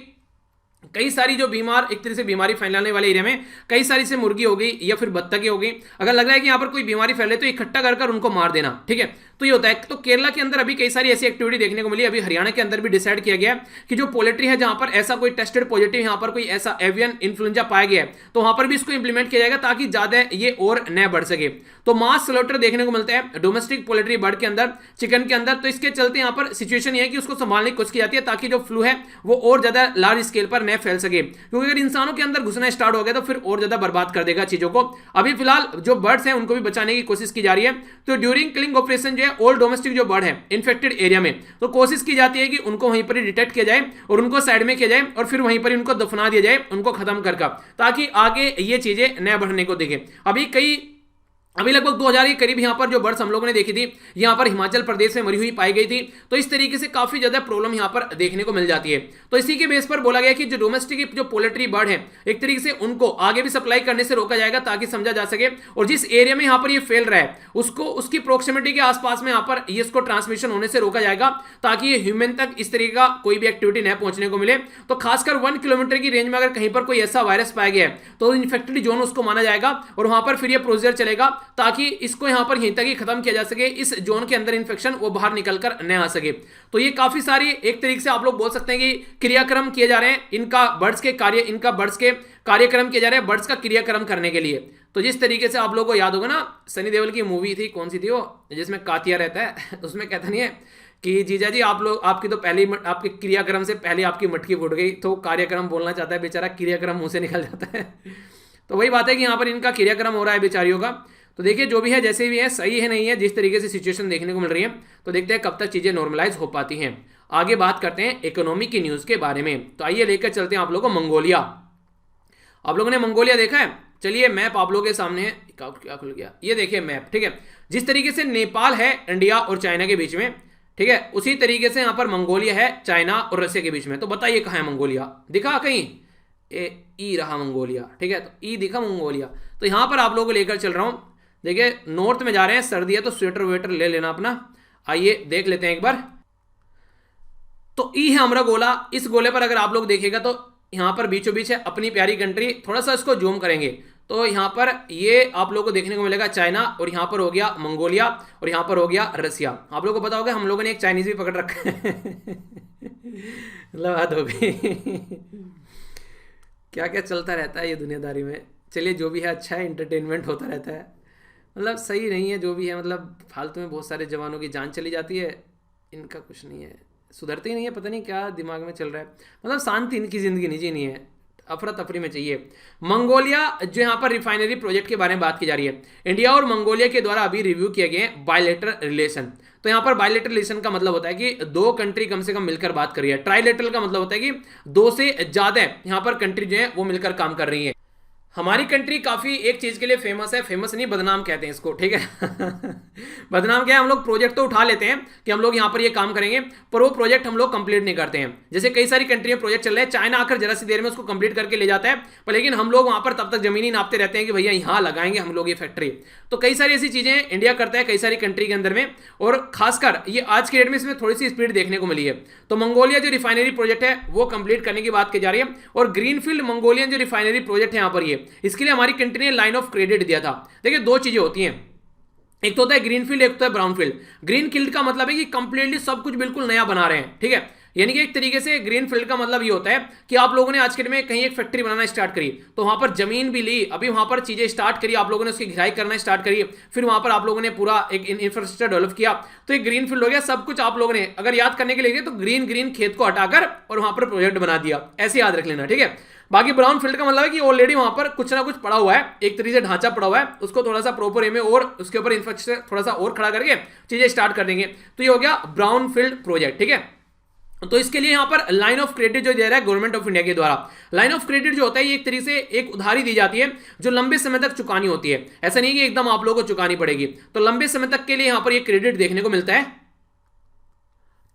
कई सारी जो बीमार एक तरह से बीमारी फैलाने वाले एरिया में कई सारी से मुर्गी हो गई या फिर बत्तखें हो गई, अगर लग रहा है कि यहाँ पर कोई बीमारी फैले तो इकट्ठा कर उनको मार देना, ठीक है। तो ये होता है। तो केरला के अंदर अभी कई सारी ऐसी एक्टिविटी देखने को मिली। अभी हरियाणा के अंदर भी डिसाइड किया गया कि जो पोल्ट्री है जहां पर ऐसा कोई टेस्टेड पॉजिटिव यहाँ पर कोई ऐसा एवियन इन्फ्लुएंजा पाया गया है, तो वहां पर भी इसको इंप्लीमेंट किया जाएगा ताकि ज्यादा ये और न बढ़ सके। तो मास स्लॉटर देखने को मिलता है डोमेस्टिक पोल्ट्री बर्ड के अंदर, चिकन के अंदर। तो इसके चलते यहाँ पर सिचुएशन ये है कि उसको संभालने की कोशिश की जाती है ताकि जो फ्लू है वो और ज्यादा लार्ज स्केल पर न फैल सके, क्योंकि अगर इंसानों के अंदर घुसना स्टार्ट हो गया तो फिर और ज्यादा बर्बाद कर देगा चीजों को। अभी फिलहाल जो बर्ड्स हैं उनको भी बचाने की कोशिश की जा रही है। तो ड्यूरिंग किलिंग ऑपरेशन जो है ऑल डोमेस्टिक जो बर्ड है इन्फेक्टेड एरिया में, तो कोशिश की जाती है कि उनको वहीं पर डिटेक्ट किया जाए और उनको साइड में किया जाए और फिर वहीं पर उनको दफना दिया जाए, उनको खत्म कर, ताकि आगे ये चीजें न बढ़ने को देखें। अभी लगभग 2000 के करीब यहाँ पर जो बर्ड्स हम लोगों ने देखी थी, यहाँ पर हिमाचल प्रदेश में मरी हुई पाई गई थी। तो इस तरीके से काफी ज्यादा प्रॉब्लम यहाँ पर देखने को मिल जाती है। तो इसी के बेस पर बोला गया कि जो डोमेस्टिक जो पोल्ट्री बर्ड है एक तरीके से उनको आगे भी सप्लाई करने से रोका जाएगा ताकि समझा जा सके, और जिस एरिया में यहाँ पर ये फैल रहा है उसको उसकी प्रोक्सिमिटी के आसपास में यहाँ पर ये इसको ट्रांसमिशन होने से रोका जाएगा ताकि ये ह्यूमन तक इस तरीके का कोई भी एक्टिविटी न पहुंचने को मिले। तो खासकर 1 किलोमीटर की रेंज में अगर कहीं पर कोई ऐसा वायरस पाया गया है तो इन्फेक्टेड जोन उसको माना जाएगा और वहां पर फिर ये प्रोसीजर चलेगा ताकि इसको यहां पर यहीं तक ही खत्म किया जा सके, इस जोन के अंदर इन्फेक्शन वो बाहर निकलकर न आ सके। तो ये काफी सारी एक तरीके से आप लोग बोल सकते हैं कि क्रियाक्रम किए जा रहे हैं, इनका बर्ड्स के कार्यक्रम किए जा रहे हैं बर्ड्स का क्रियाक्रम करने के लिए। तो जिस तरीके से आप लोगों को याद होगा ना, सनी देओल की मूवी थी, कौन सी थी वो, जिसमें कातिया रहता है उसमें कहता नहीं है कि जीजा जी आप लोग आपकी तो पहले आपके क्रियाक्रम से पहले आपकी मटकी फूट गई, तो कार्यक्रम बोलना चाहता है बेचारा, क्रियाक्रम मुंह से निकल जाता है। तो वही बात है कि यहाँ पर इनका क्रियाक्रम हो रहा है बेचारियों का। तो देखिए जो भी है जैसे भी है सही है नहीं है, जिस तरीके से सिचुएशन देखने को मिल रही है, तो देखते हैं कब तक चीजें नॉर्मलाइज हो पाती हैं। आगे बात करते हैं इकोनॉमी की न्यूज के बारे में। तो आइए लेकर चलते हैं आप लोगों को मंगोलिया। आप लोगों ने मंगोलिया देखा है? चलिए मैप आप लोगों के सामने है, क्या खुल गया, ये देखिए मैप, ठीक है। जिस तरीके से नेपाल है इंडिया और चाइना के बीच में, ठीक है, उसी तरीके से यहां पर मंगोलिया है चाइना और रशिया के बीच में। तो बताइए कहां है मंगोलिया? दिखा कहीं? ई रहा मंगोलिया, ठीक है, तो ई दिखा मंगोलिया। तो यहां पर आप लोगों को लेकर चल रहा हूं। देखिए नॉर्थ में जा रहे हैं, सर्दी है तो स्वेटर वेटर ले लेना अपना। आइए देख लेते हैं एक बार। तो ई है हमारा गोला। इस गोले पर अगर आप लोग देखेगा तो यहां पर बीचों बीच है अपनी प्यारी कंट्री। थोड़ा सा इसको जूम करेंगे तो यहां पर ये आप लोगों को देखने को मिलेगा चाइना, और यहां पर हो गया मंगोलिया, और यहां पर हो गया रसिया। आप लोगों को पता होगा हम लोगों ने एक चाइनीज भी पकड़ रखा है। मतलब हद हो गई। क्या क्या चलता रहता है ये दुनियादारी में। चलिए जो भी है अच्छा है, इंटरटेनमेंट होता रहता है। मतलब सही नहीं है जो भी है, मतलब फालतू में बहुत सारे जवानों की जान चली जाती है, इनका कुछ नहीं है, सुधरते ही नहीं है, पता नहीं क्या दिमाग में चल रहा है। मतलब शांति इनकी जिंदगी नहीं जीनी है, अफरा तफरी में चाहिए। मंगोलिया जो यहाँ पर रिफाइनरी प्रोजेक्ट के बारे में बात की जा रही है, इंडिया और मंगोलिया के द्वारा अभी रिव्यू किए गए बायलैटरल रिलेशन। तो यहाँ पर बायलेटरल का मतलब होता है कि दो कंट्री कम से कम मिलकर बात कर रही है। ट्राइलेटरल का मतलब होता है कि दो से ज्यादा यहाँ पर कंट्री जो है वो मिलकर काम कर रही है। हमारी कंट्री काफी एक चीज के लिए फेमस है, फेमस नहीं बदनाम कहते हैं इसको, ठीक है। बदनाम क्या है, हम लोग प्रोजेक्ट तो उठा लेते हैं कि हम लोग यहाँ पर ये काम करेंगे, पर वो प्रोजेक्ट हम लोग कंप्लीट नहीं करते हैं। जैसे कई सारी कंट्री में प्रोजेक्ट चल रहे हैं, चाइना आकर जरा सी देर में उसको कंप्लीट करके ले जाता है, पर लेकिन हम लोग वहां पर तब तक जमीन ही नापते रहते हैं कि भैया यहाँ लगाएंगे हम लोग ये फैक्ट्री। तो कई सारी ऐसी चीजें इंडिया करता है कई सारी कंट्री के अंदर में, और खासकर ये आज के डेट में इसमें थोड़ी सी स्पीड देखने को मिली है। तो मंगोलिया जो रिफाइनरी प्रोजेक्ट है वो कंप्लीट करने की बात की जा रही है, और ग्रीनफील्ड मंगोलियन जो रिफाइनरी प्रोजेक्ट है यहाँ पर, ये इसके लिए हमारी कंट्री ने लाइन ऑफ क्रेडिट दिया था। देखिए दो चीजें होती हैं, एक तो होता है ग्रीन फील्ड, एक तो है ब्राउन फील्ड। ग्रीन फील्ड का मतलब है कि कंप्लीटली सब कुछ बिल्कुल नया बना रहे हैं, ठीक है। यानी कि एक तरीके से ग्रीन फील्ड का मतलब ये होता है कि आप लोगों ने आज के दिन में कहीं एक फैक्ट्री बनाना स्टार्ट करी, तो वहां पर जमीन भी ली, अभी वहां पर चीजें स्टार्ट करी, आप लोगों ने उसकी घिराई करना स्टार्ट करी, फिर वहां पर आप लोगों ने पूरा एक इंफ्रास्ट्रक्चर डेवलप किया, तो एक ग्रीन फील्ड हो गया। सब कुछ आप लोगों ने अगर याद करने के लिए तो ग्रीन ग्रीन खेत को हटाकर और वहां पर प्रोजेक्ट बना दिया, ऐसे याद रख लेना, ठीक है। बाकी ब्राउन फील्ड का मतलब है कि ऑलरेडी वहां पर कुछ ना कुछ पड़ा हुआ है, एक तरीके से ढांचा पड़ा हुआ है, उसको थोड़ा सा प्रॉपर वे में और उसके ऊपर इंफ्रास्ट्रक्चर थोड़ा सा और खड़ा करके चीजें स्टार्ट कर देंगे, तो ये हो गया ब्राउन फील्ड प्रोजेक्ट, ठीक है। तो इसके लिए यहां पर लाइन ऑफ क्रेडिट जो दे रहा है गवर्नमेंट ऑफ इंडिया के द्वारा, लाइन ऑफ क्रेडिट जो होता है ये एक तरीके से एक उधारी दी जाती है जो लंबे समय तक चुकानी होती है। ऐसा नहीं कि एकदम आप लोगों को चुकानी पड़ेगी, तो लंबे समय तक के लिए यहां पर ये क्रेडिट देखने को मिलता है।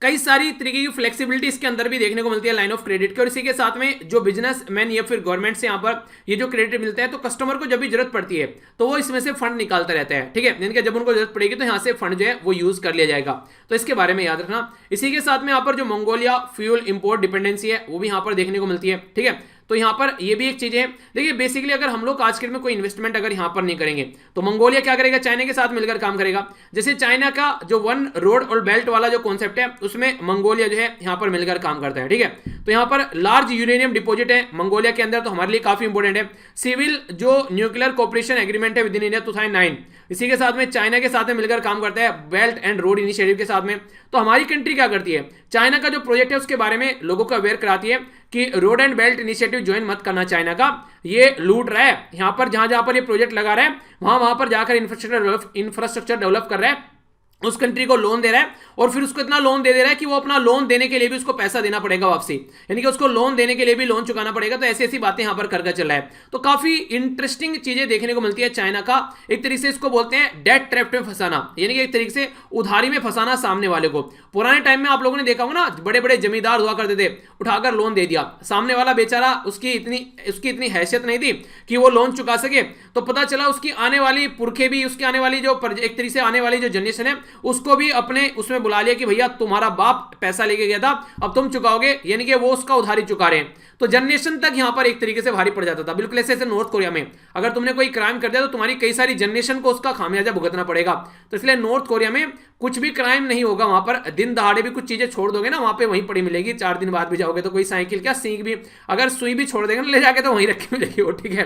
कई सारी तरीके की फ्लेक्सिबिलिटी इसके अंदर भी देखने को मिलती है लाइन ऑफ क्रेडिट के, और इसी के साथ में जो बिजनेसमैन या फिर गवर्नमेंट से यहाँ पर ये जो क्रेडिट मिलता है, तो कस्टमर को जब भी जरूरत पड़ती है तो वो इसमें से फंड निकालता रहता है, ठीक है। यानी कि जब उनको जरूरत पड़ेगी तो यहाँ से फंड जो है वो यूज कर लिया जाएगा, तो इसके बारे में याद रखना। इसी के साथ में यहाँ पर जो मंगोलिया फ्यूल इंपोर्ट डिपेंडेंसी है वो भी यहाँ पर देखने को मिलती है, ठीक है। तो यहाँ पर ये भी एक चीज है। देखिए बेसिकली अगर हम लोग आज के में कोई इन्वेस्टमेंट अगर यहाँ पर नहीं करेंगे तो मंगोलिया क्या करेगा, चाइना के साथ मिलकर काम करेगा। जैसे चाइना का जो वन रोड और बेल्ट वाला जो कॉन्सेप्ट है उसमें मंगोलिया जो है यहाँ पर मिलकर काम करता है, ठीक है। तो यहाँ पर लार्ज यूरेनियम डिपॉजिट है मंगोलिया के अंदर, तो हमारे लिए काफी इंपॉर्टेंट है। सिविल जो न्यूक्लियर कोऑपरेशन एग्रीमेंट है विद इन इंडिया 2009, इसी के साथ में चाइना के साथ में मिलकर काम करता है बेल्ट एंड रोड इनिशिएटिव के साथ में। तो हमारी कंट्री क्या करती है, चाइना का जो प्रोजेक्ट है उसके बारे में लोगों को अवेयर कराती है कि road and belt initiative join मत करना चाइना का, ये लूट रहा है। यहां पर जहां पर ये प्रोजेक्ट लगा रहा है वहां पर जाकर इंफ्रास्ट्रक्चर डेवलप कर रहा है, उस कंट्री को लोन दे रहा है, और फिर उसको इतना लोन दे रहा है कि वो अपना लोन देने के लिए भी उसको पैसा देना पड़ेगा वापसी, यानी कि उसको लोन देने के लिए भी लोन चुकाना पड़ेगा। तो ऐसी ऐसी बातें यहां पर करके चल रहा है। तो काफी इंटरेस्टिंग चीजें देखने को मिलती है चाइना का। एक तरीके से इसको बोलते हैं डेट ट्रैप में फंसाना, यानी कि एक तरीके से उधारी में फंसाना सामने वाले को। पुराने टाइम में आप लोगों ने देखा होगा ना, बड़े बड़े जमींदार हुआ करते थे, उठाकर लोन दे दिया, सामने वाला बेचारा उसकी इतनी हैसियत नहीं थी कि वो लोन चुका सके, तो पता चला उसकी आने वाली पुरखे भी, उसकी आने वाली जो एक तरीके से आने वाली जो जनरेशन है उसको भी अपने उसमें बुला लिया कि भैया तुम्हारा बाप पैसा लेके गया था, अब तुम चुकाओगे, यानी कि वो उसका उधारी चुका रहे हैं। तो जनरेशन तक यहां पर एक तरीके से भारी पड़ जाता था। बिल्कुल ऐसे नॉर्थ कोरिया में अगर तुमने कोई क्राइम कर दिया तो तुम्हारी कई सारी जनरेशन को उसका खामियाजा भुगतना पड़ेगा। तो इसलिए नॉर्थ कोरिया में कुछ भी क्राइम नहीं होगा, वहां पर दिन दहाड़े भी कुछ चीजें छोड़ दोगे ना वहां पे वहीं पड़ी मिलेगी, 4 दिन बाद भी जाओगे तो कोई साइकिल क्या सीख भी अगर सुई भी छोड़ देंगे ले जाके तो वहीं रखी मिलेगी वो, ठीक है।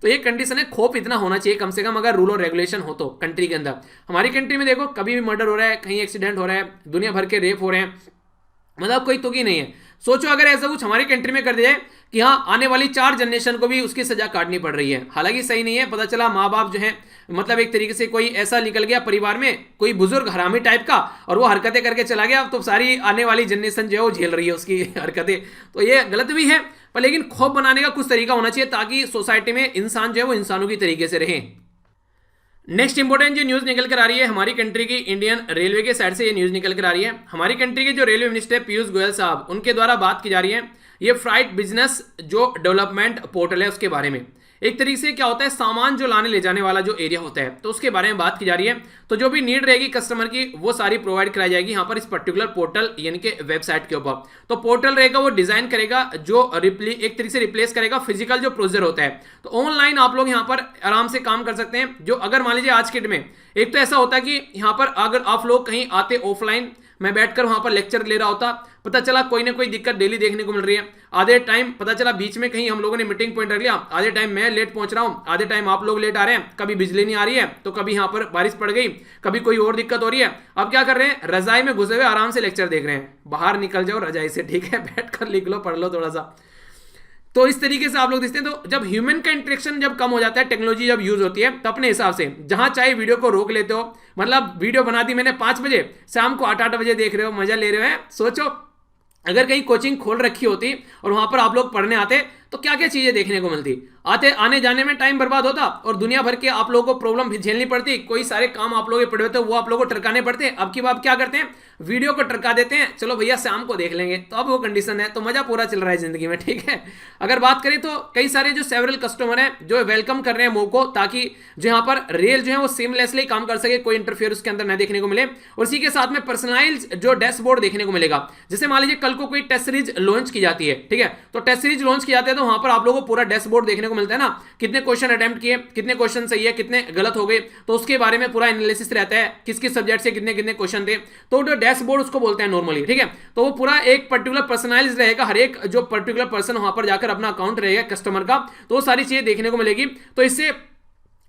तो ये कंडीशन है, खौफ इतना होना चाहिए कम से कम अगर रूल और रेगुलेशन हो तो कंट्री के अंदर। हमारी कंट्री में देखो कभी भी मर्डर हो रहा है, कहीं एक्सीडेंट हो रहा है, दुनिया भर के रेप हो रहे हैं, मतलब कोई तुकी नहीं है। सोचो अगर ऐसा कुछ हमारी कंट्री में कर दिया जाए कि हाँ आने वाली 4 जनरेशन को भी उसकी सजा काटनी पड़ रही है, हालांकि सही नहीं है। पता चला माँ बाप जो है मतलब एक तरीके से कोई ऐसा निकल गया परिवार में कोई बुजुर्ग हरामी टाइप का और वो हरकतें करके चला गया, तो सारी आने वाली जनरेशन जो है वो झेल रही है उसकी हरकतें। तो ये गलत भी है, पर लेकिन खौफ बनाने का कुछ तरीका होना चाहिए ताकि सोसाइटी में इंसान जो है वो इंसानों की तरीके से रहे। नेक्स्ट इंपॉर्टेंट जो न्यूज निकल कर आ रही है हमारी कंट्री की इंडियन रेलवे के साइड से ये न्यूज निकल कर आ रही है। हमारी कंट्री के जो रेलवे मिनिस्टर पीयूष गोयल साहब उनके द्वारा बात की जा रही है ये फ्राइट बिजनेस जो डेवलपमेंट पोर्टल है उसके बारे में। एक तरीके से क्या होता है, सामान जो लाने ले जाने वाला जो एरिया होता है तो उसके बारे में बात की जा रही है। तो जो भी नीड रहेगी कस्टमर की वो सारी प्रोवाइड कराई जाएगी यहाँ पर इस पर्टिकुलर पोर्टल यानी कि वेबसाइट के ऊपर। तो पोर्टल रहेगा वो डिजाइन करेगा जो एक तरीके से रिप्लेस करेगा फिजिकल जो प्रोसीजर होता है। तो ऑनलाइन आप लोग यहाँ पर आराम से काम कर सकते हैं। जो अगर मान लीजिए आज के डेट में एक तो ऐसा होता है कि यहाँ पर अगर आप लोग कहीं आते ऑफलाइन, मैं बैठकर वहां पर लेक्चर ले रहा होता, पता चला कोई ना कोई दिक्कत डेली देखने को मिल रही है। आधे टाइम पता चला बीच में कहीं हम लोगों ने मीटिंग पॉइंट रख लिया, आधे टाइम मैं लेट पहुंच रहा हूं, आधे टाइम आप लोग लेट आ रहे हैं, कभी बिजली नहीं आ रही है तो कभी यहाँ पर बारिश पड़ गई, कभी कोई और दिक्कत हो रही है। अब क्या कर रहे हैं, रजाई में घुसे हुए आराम से लेक्चर देख रहे हैं। बाहर निकल जाओ रजाई से, ठीक है, बैठ कर लिख लो, पढ़ लो थोड़ा सा। तो इस तरीके से आप लोग देखते हैं। तो जब ह्यूमन का इंटरेक्शन जब कम हो जाता है, टेक्नोलॉजी जब यूज होती है, तो अपने हिसाब से जहां चाहे वीडियो को रोक लेते हो। मतलब वीडियो बना दी मैंने 5 बजे, शाम को 8 बजे देख रहे हो, मजा ले रहे हो। सोचो अगर कहीं कोचिंग खोल रखी होती और वहां पर आप लोग पढ़ने आते तो क्या क्या चीजें देखने को मिलती। आने जाने में टाइम बर्बाद होता और दुनिया भर के आप लोगों को प्रॉब्लम भी झेलनी पड़ती। कोई सारे काम आप लोग पड़े होते वो आप लोगों को टरकाने पड़ते। अब की बात क्या करते हैं, वीडियो को टरका देते हैं, चलो भैया शाम को देख लेंगे। तो अब वो कंडीशन है, तो मजा पूरा चल रहा है जिंदगी में, ठीक है। अगर बात करें तो कई सारे जो सेवरल कस्टमर हैं जो वेलकम कर रहे हैं मूव को, ताकि जो यहाँ पर रेल जो है वो सीमलेसली काम कर सके, कोई इंटरफेयर उसके अंदर न देखने को मिले। और इसी के साथ में पर्सनलाइज जो डैशबोर्ड देखने को मिलेगा। जैसे मान लीजिए कल को कोई टेस्ट सीरीज लॉन्च की जाती है, ठीक है, तो टेस्ट सीरीज लॉन्च की जाती है तो वहां पर आप लोगों को पूरा डैशबोर्ड देखने को मिलता है ना, कितने क्वेश्चन अटेम्प्ट किए, कितने क्वेश्चन सही है, कितने गलत हो गए, तो उसके बारे में पूरा एनालिसिस रहता है, किस किस सब्जेक्ट से कितने कितने क्वेश्चन थे। तो जो डैशबोर्ड उसको बोलते हैं नॉर्मली, ठीक है। तो वो पूरा एक पर्टिकुलर पर्सनलाइज रहेगा, हर एक जो पर्टिकुलर पर्सन वहां पर जाकर अपना अकाउंट रहेगा कस्टमर का, तो वो सारी चीजें देखने को मिलेगी। तो इससे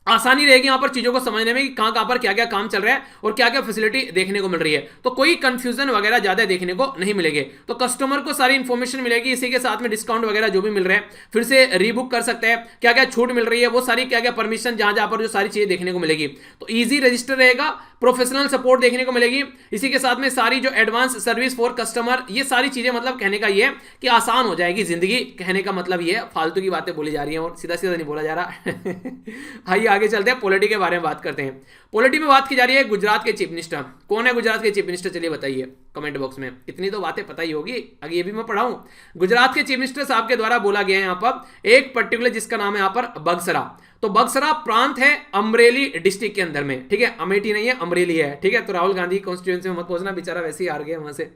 आसानी रहेगी यहाँ पर चीजों को समझने में कि कहां पर क्या क्या काम चल रहा है और क्या क्या फैसिलिटी देखने को मिल रही है। तो कोई कंफ्यूजन वगैरह ज्यादा देखने को नहीं मिलेगी। तो कस्टमर को सारी इंफॉर्मेशन मिलेगी, इसी के साथ में डिस्काउंट वगैरह जो भी मिल रहे हैं, फिर से रीबुक कर सकते हैं, क्या क्या छूट मिल रही है, वो सारी क्या क्या परमिशन जहां जहां पर जो सारी चीजें देखने को मिलेगी। तो ईजी रजिस्टर रहेगा, प्रोफेशनल सपोर्ट देखने को मिलेगी, इसी के साथ में सारी जो एडवांस सर्विस फॉर कस्टमर, ये सारी चीजें। मतलब कहने का ये है कि आसान हो जाएगी जिंदगी, कहने का मतलब ये है। फालतू की बातें बोली जा रही हैं और सीधा सीधा नहीं बोला जा रहा। आइए आगे चलते हैं, पॉलिटी के बारे में बात करते हैं। पॉलिटी में बात की जा रही है गुजरात के चीफ मिनिस्टर। कौन है गुजरात के चीफ मिनिस्टर, चलिए बताइए कमेंट बॉक्स में। इतनी तो बातें पता ही होगी, अगर ये भी मैं पढ़ाऊं। गुजरात के चीफ मिनिस्टर साहब के द्वारा बोला गया है यहाँ पर एक पर्टिकुलर, जिसका नाम है यहाँ पर बगसरा। तो बगसरा प्रांत है अमरेली डिस्ट्रिक्ट के अंदर में, ठीक है, अमेठी नहीं है, अमरेली है, ठीक है। तो राहुल गांधी कॉन्स्टिट्यूएंसी में मत पहुंचना, बेचारा वैसे ही हार गया वहां से।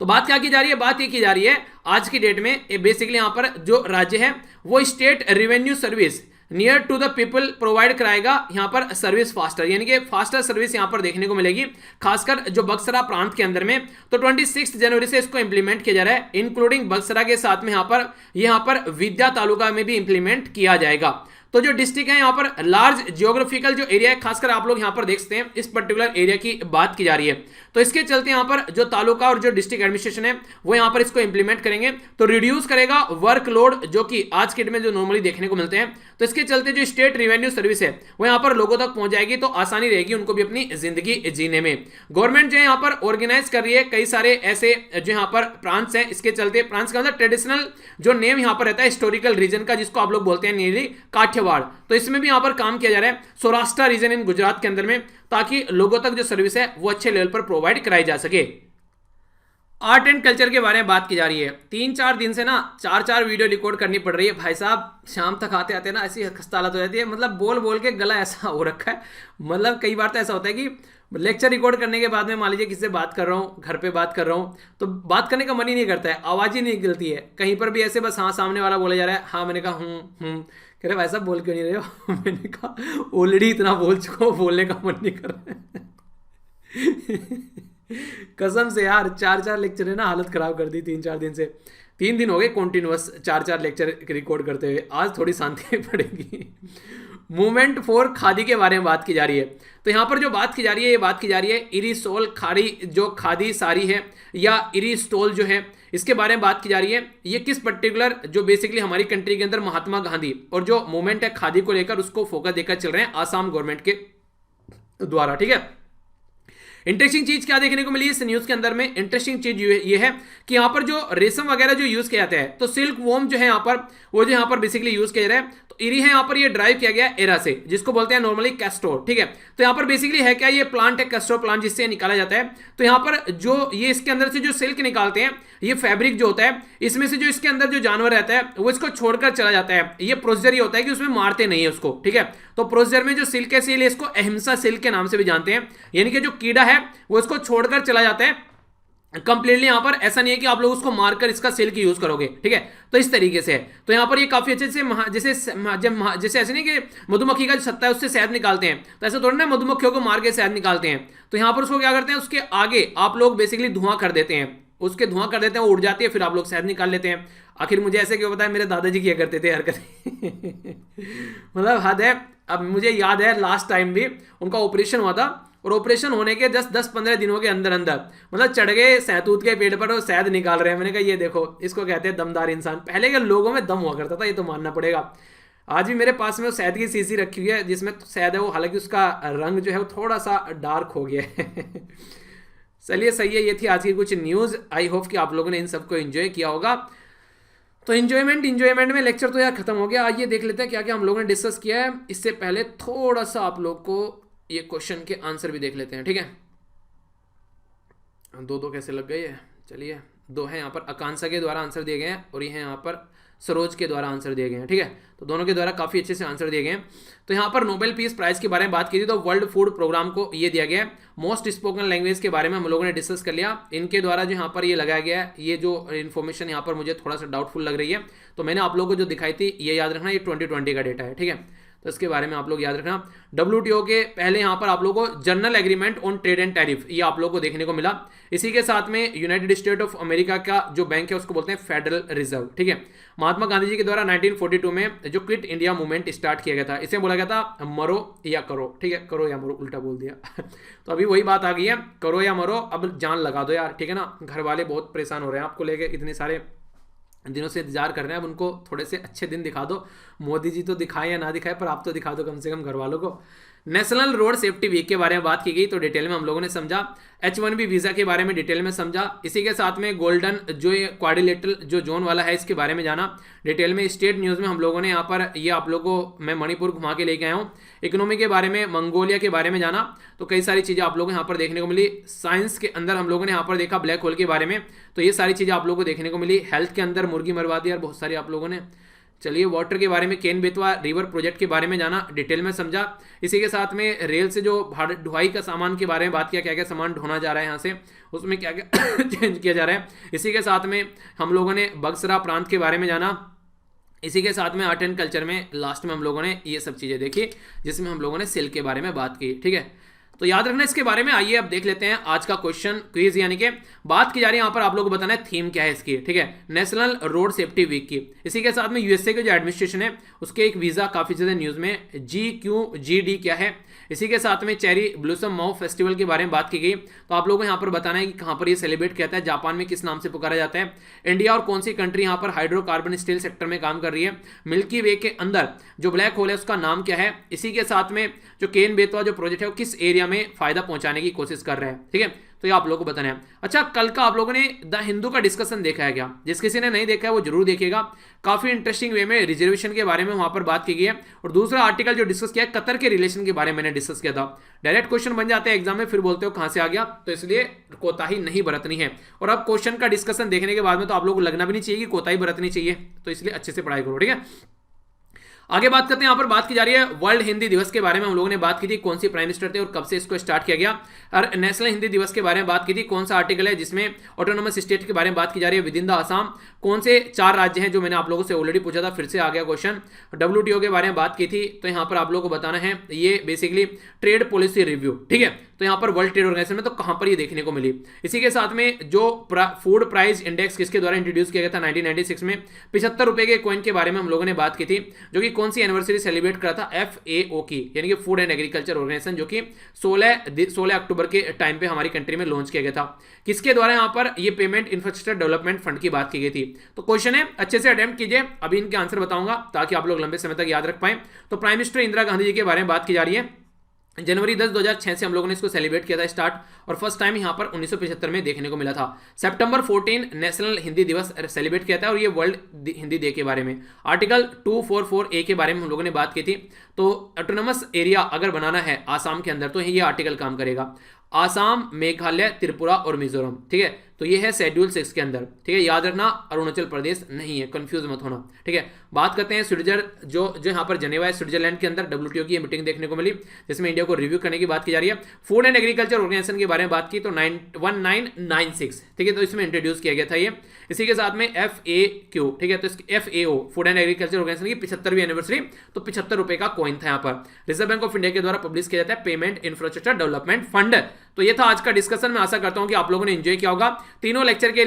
तो बात क्या की जा रही है, बात ये की जा रही है आज की डेट में बेसिकली यहाँ पर जो राज्य है वो state revenue service near to the people provide कराएगा यहाँ पर सर्विस फास्टर, यानी कि फास्टर सर्विस यहाँ पर देखने को मिलेगी, खासकर जो बक्सरा प्रांत के अंदर में। तो 26 जनवरी से इसको इंप्लीमेंट किया जा रहा है, इंक्लूडिंग बक्सरा के साथ में यहाँ पर विद्या तालुका में भी इंप्लीमेंट किया जाएगा। तो जो डिस्ट्रिक्ट है यहाँ पर लार्ज जियोग्राफिकल जो एरिया है, खासकर आप लोग यहाँ पर देख सकते हैं इस पर्टिकुलर एरिया की बात की जा रही है। तो इसके चलते यहाँ पर जो तालुका और जो डिस्ट्रिक्ट एडमिनिस्ट्रेशन है वो यहाँ पर इसको इंप्लीमेंट करेंगे, तो रिड्यूस करेगा वर्कलोड जो कि आज के डेट में जो नॉर्मली देखने को मिलते हैं। तो इसके चलते जो स्टेट रेवेन्यू सर्विस है वो यहाँ पर लोगों तक पहुंच जाएगी, तो आसानी रहेगी उनको भी अपनी जिंदगी जीने में। गवर्नमेंट जो है यहाँ पर ऑर्गेनाइज कर रही है कई सारे ऐसे जो यहाँ पर प्रांत है, इसके चलते प्रांत का मतलब ट्रेडिशनल जो नेम यहाँ पर रहता है हिस्टोरिकल रीजन का, जिसको आप लोग बोलते हैं नीली काठियावाड़। तो इसमें भी यहाँ पर काम किया जा रहा है सौराष्ट्र रीजन इन गुजरात के अंदर में, ताकि लोगों तक जो सर्विस है वो अच्छे लेवल पर प्रोवाइड कराई जा सके। आर्ट एंड कल्चर के बारे में बात की जा रही है। 3-4 दिन से ना 4-4 वीडियो रिकॉर्ड करनी पड़ रही है भाई साहब, शाम तक आते आते ना ऐसी खस्ता हालत हो जाती है। मतलब बोल बोल के गला ऐसा हो रखा है। मतलब कई बार तो ऐसा होता है कि लेक्चर रिकॉर्ड करने के बाद में मान लीजिए किसी से बात कर रहा हूँ, घर पे बात कर रहा हूँ, तो बात करने का मन ही नहीं करता है, आवाज़ ही नहीं निकलती है। कहीं पर भी ऐसे बस हाँ सामने वाला बोले जा रहा है, हाँ मैंने कहा कह रहे भाई साहब बोल क्यों नहीं रहे हो। मैंने कहा ऑलरेडी इतना बोल चुका हूँ, बोलने का मन नहीं कर रहा है। कसम से यार 4-4 लेक्चर है ना हालत खराब कर दी 3-4 दिन से। 3 दिन हो गए कॉन्टिन्यूअस 4-4 लेक्चर रिकॉर्ड करते हुए, आज थोड़ी शांति पड़ेगी। मूवमेंट फॉर खादी के बारे में बात की जा रही है। तो यहाँ पर जो बात की जा रही है, ये बात की जा रही है इरीसोल खाड़ी जो खादी साड़ी है या इरीस्टोल जो है, इसके बारे में बात की जा रही है। ये किस पर्टिकुलर जो बेसिकली हमारी कंट्री के अंदर महात्मा गांधी और जो मूवमेंट है खादी को लेकर उसको फोकस देकर चल रहे हैं आसाम गवर्नमेंट के द्वारा, ठीक है। इंटरेस्टिंग चीज क्या देखने को मिली इस न्यूज के अंदर में, इंटरेस्टिंग चीज ये है कि यहाँ पर जो रेशम वगैरह जो यूज किया जाता है, तो सिल्क वोम जो है यहाँ पर वो जो यहाँ पर बेसिकली यूज किया जा रहा है। तो इरी है यहाँ पर ये ड्राइव किया गया एरा से, जिसको बोलते हैं नॉर्मली कैस्टोर, ठीक है। तो यहाँ पर बेसिकली है क्या, ये प्लांट है कैस्टोर प्लांट, जिससे निकाला जाता है। तो यहाँ पर जो ये इसके अंदर से जो सिल्क निकालते हैं, ये फैब्रिक जो होता है, इसमें से जो इसके अंदर जो जानवर रहता है वो इसको छोड़कर चला जाता है। ये प्रोसीजर ये होता है कि उसमें मारते नहीं है उसको, ठीक है। तो प्रोसीजर में जो सिल्क है, इसीलिए इसको अहिंसा सिल्क के नाम से भी जानते हैं, यानी कि जो कीड़ा है वो इसको छोड़कर चला जाता है कंप्लीटली। यहां पर ऐसा नहीं है कि आप लोग उसको मारकर इसका सिल्क यूज करोगे, ठीक है। तो इस तरीके से है। तो यहां पर ये काफी अच्छे से जैसे ऐसे नहीं कि मधुमक्खी का जो सत्ता है उससे शहद निकालते हैं, तो ऐसा थोड़ा ना मधुमक्खियों को मार के शहद निकालते हैं। तो यहां पर उसको क्या करते हैं, उसके आगे आप लोग बेसिकली धुआं कर देते हैं, उसके धुआं कर देते हैं, वो उड़ जाती है, फिर आप लोग शहद निकाल लेते हैं। आखिर मुझे ऐसे क्यों पता है, मेरे दादाजी किया करते थे हरकतें। मतलब हद है। अब मुझे याद है लास्ट टाइम भी उनका ऑपरेशन हुआ था और ऑपरेशन होने के 10-15 दिनों के अंदर अंदर मतलब चढ़ गए सहतूत के पेड़ पर और शहद निकाल रहे हैं। मैंने कहा ये देखो, इसको कहते हैं दमदार इंसान। पहले के लोगों में दम हुआ करता था, ये तो मानना पड़ेगा। आज भी मेरे पास में वो शहद की शीशी रखी हुई है जिसमें शहद है वो, हालांकि उसका रंग जो है वो थोड़ा सा डार्क हो गया है। चलिए सही है, ये थी आज की कुछ न्यूज़। आई होप कि आप लोगों ने इन सबको एंजॉय किया होगा। तो इंजॉयमेंट में लेक्चर तो यार खत्म हो गया। आइए देख लेते हैं क्या क्या हम लोगों ने डिस्कस किया है। इससे पहले थोड़ा सा आप लोग को ये क्वेश्चन के आंसर भी देख लेते हैं, ठीक है। दो कैसे लग गए है, चलिए। दो हैं यहाँ पर आकांक्षा के द्वारा आंसर दिए गए हैं और ये हैं यहाँ पर सरोज के द्वारा आंसर दिए गए हैं, ठीक है। तो दोनों के द्वारा काफ़ी अच्छे से आंसर दिए गए हैं। तो यहाँ पर नोबेल पीस प्राइज के बारे में बात की थी तो वर्ल्ड फूड प्रोग्राम को ये दिया गया है। मोस्ट स्पोकन लैंग्वेज के बारे में हम लोगों ने डिस्कस कर लिया। इनके द्वारा जो यहाँ पर ये लगाया गया है, ये जो इन्फॉर्मेशन यहाँ पर मुझे थोड़ा सा डाउटफुल लग रही है, तो मैंने आप लोगों को जो दिखाई थी ये याद रखना, ये 2020 का डेटा है, ठीक है। तो इसके बारे में आप लोग याद रखना। WTO के पहले यहाँ पर आप लोगों को general agreement on trade and tariff, ये आप लोगों को देखने को मिला। इसी के साथ में यूनाइटेड स्टेट ऑफ अमेरिका का जो बैंक है उसको बोलते हैं फेडरल रिजर्व, ठीक है। महात्मा गांधी जी के द्वारा 1942 में जो क्विट इंडिया मूवमेंट स्टार्ट किया गया था, इसे बोला गया था मरो या करो, ठीक है। करो या मरो उल्टा बोल दिया। तो अभी वही बात आ गई है, करो या मरो, अब जान लगा दो यार, ठीक है ना। घर वाले बहुत परेशान हो रहे हैं आपको लेके, इतने सारे दिनों से इंतजार कर रहे हैं। अब उनको थोड़े से अच्छे दिन दिखा दो। मोदी जी तो दिखाए या ना दिखाए, पर आप तो दिखा दो कम से कम घर वालों को। नेशनल रोड सेफ्टी वीक के बारे में बात की गई तो डिटेल में हम लोगों ने समझा। H1B वीज़ा के बारे में डिटेल में समझा। इसी के साथ में गोल्डन जो ये क्वाड्रिलेटरल जो जोन वाला है इसके बारे में जाना डिटेल में। स्टेट न्यूज़ में हम लोगों ने यहाँ पर ये आप लोगों को मैं मणिपुर घुमा के लेके आया हूँ। इकोनॉमी के बारे में मंगोलिया के बारे में जाना, तो कई सारी चीज़ें आप लोगों को यहाँ पर देखने को मिली। साइंस के अंदर हम लोगों ने यहाँ पर देखा ब्लैक होल के बारे में, तो ये सारी चीज़ें आप लोगों को देखने को मिली। हेल्थ के अंदर मुर्गी मरवा दी यार बहुत सारी आप लोगों ने। चलिए वाटर के बारे में केन बेतवा रिवर प्रोजेक्ट के बारे में जाना, डिटेल में समझा। इसी के साथ में रेल से जो ढुलाई का सामान के बारे में बात किया, क्या क्या सामान ढोना जा रहा है यहाँ से, उसमें क्या क्या चेंज किया जा रहा है। इसी के साथ में हम लोगों ने बक्सरा प्रांत के बारे में जाना। इसी के साथ में आर्ट एंड कल्चर में लास्ट में हम लोगों ने ये सब चीज़ें देखी, जिसमें हम लोगों ने सिल्क के बारे में बात की, ठीक है। तो याद रखना इसके बारे में। आइए अब देख लेते हैं आज का क्वेश्चन क्विज, यानी कि बात की जा रही है यहाँ पर आप लोगों को बताना है थीम क्या है इसकी, ठीक है। नेशनल रोड सेफ्टी वीक की। इसी के साथ में यूएसए के जो एडमिनिस्ट्रेशन है उसके एक वीज़ा काफ़ी ज़्यादा न्यूज़ में, GQGD क्या है। इसी के साथ में चेरी ब्लूसम माओ फेस्टिवल के बारे में बात की गई, तो आप लोगों को यहाँ पर बताना है कि कहाँ पर ये सेलिब्रेट किया जाता है, जापान में किस नाम से पुकारा जाता है। इंडिया और कौन सी कंट्री यहाँ पर हाइड्रोकार्बन स्टील सेक्टर में काम कर रही है। मिल्की वे के अंदर जो ब्लैक होल है उसका नाम क्या है। इसी के साथ में जो केन बेतवा जो प्रोजेक्ट है वो किस एरिया में फायदा पहुंचाने की कोशिश कर रहे हैं, ठीक है। तो ये आप लोगों को बताना है। अच्छा, कल का आप लोगों ने द हिंदू का डिस्कशन देखा है क्या? जिस किसी ने नहीं देखा है वो जरूर देखेगा। काफी इंटरेस्टिंग वे में रिजर्वेशन के बारे में वहां पर बात की गई है। और दूसरा आर्टिकल जो डिस्कस किया है कतर के रिलेशन के बारे में मैंने डिस्कस किया था। डायरेक्ट क्वेश्चन बन जाते हैं एग्जाम में, फिर बोलते हो कहां से आ गया, तो इसलिए कोताही नहीं बरतनी है। और अब क्वेश्चन का डिस्कशन देखने के बाद में तो आप लोगों को लगना भी नहीं चाहिए कि कोताही बरतनी चाहिए, तो इसलिए अच्छे से पढ़ाई करो, ठीक है। आगे बात करते हैं, यहाँ पर बात की जा रही है वर्ल्ड हिंदी दिवस के बारे में। हम लोगों ने बात की थी कौन सी प्राइम मिनिस्टर थे और कब से इसको स्टार्ट किया गया। और नेशनल हिंदी दिवस के बारे में बात की थी, कौन सा आर्टिकल है जिसमें ऑटोनोमस स्टेट के बारे में बात की जा रही है विद इन द आसाम। कौन से 4 राज्य हैं जो मैंने आप लोगों से ऑलरेडी पूछा था, फिर से आ गया क्वेश्चन। WTO के बारे में बात की थी, तो यहाँ पर आप लोगों को बताना है ये बेसिकली ट्रेड पॉलिसी रिव्यू, ठीक है। तो यहाँ पर वर्ल्ड ट्रेड ऑर्गेनाइजेशन में तो कहाँ पर ये देखने को मिली। इसी के साथ में जो फूड प्राइस इंडेक्स किसके द्वारा इंट्रोड्यूस किया गया था 1996 में, 75 रुपए के कॉइन के बारे में हम लोगों ने बात की थी, जो कि कौन सी एनिवर्सरी सेलिब्रेट करा था, FAO की, यानी कि फूड एंड एग्रीकल्चर ऑर्गेनाइजेशन, जो कि 16 अक्टूबर के टाइम पे हमारी कंट्री में लॉन्च किया गया था। किसके द्वारा यहाँ पर ये पेमेंट इंफ्रास्ट्रक्चर डेवलपमेंट फंड की बात की गई थी। तो क्वेश्चन है, अच्छे से अटेम्प्ट कीजिए, अभी इनके आंसर बताऊंगा ताकि आप लोग लंबे समय तक याद रख पाए। तो प्राइम मिनिस्टर इंदिरा गांधी जी के बारे में बात की जा रही है। जनवरी 10 2006 से हम लोगों ने इसको सेलिब्रेट किया था स्टार्ट, और फर्स्ट टाइम यहाँ पर 1975 में देखने को मिला था। सितंबर 14 नेशनल हिंदी दिवस सेलिब्रेट किया था, और ये वर्ल्ड हिंदी डे के बारे में। आर्टिकल 244A के बारे में हम लोगों ने बात की थी। तो ऑटोनोमस एरिया अगर बनाना है आसाम के अंदर तो ये आर्टिकल काम करेगा। आसाम, मेघालय, त्रिपुरा और मिजोरम, ठीक है। तो ये है शेड्यूल 6 के अंदर, ठीक है। याद रखना अरुणाचल प्रदेश नहीं है, कंफ्यूज मत होना, ठीक है। बात करते हैं स्विट्जरलैंड, जो यहाँ पर जेनेवा है स्विट्जरलैंड के अंदर WTO की मीटिंग देखने को मिली, जिसमें इंडिया को रिव्यू करने की बात की जा रही है। फूड एंड एग्रीकल्चर ऑर्गेनाइजेशन के बारे में बात की तो 1996, ठीक है, तो इसमें इंट्रोड्यूस किया गया था ये। इसी के साथ में FAQ, ठीक है, तो FAO food and agriculture organisation की 75वीं एनिवर्सरी, तो 75 रुपए का कॉइन था यहाँ पर। रिजर्व बैंक ऑफ इंडिया के द्वारा पब्लिश किया जाता है पेमेंट इंफ्रास्ट्रक्चर डेवलपमेंट फंड। तो ये था आज का डिस्कशन। मैं आशा करता हूं कि आप लोगों ने एंजॉय किया होगा। तीनों लेक्चर के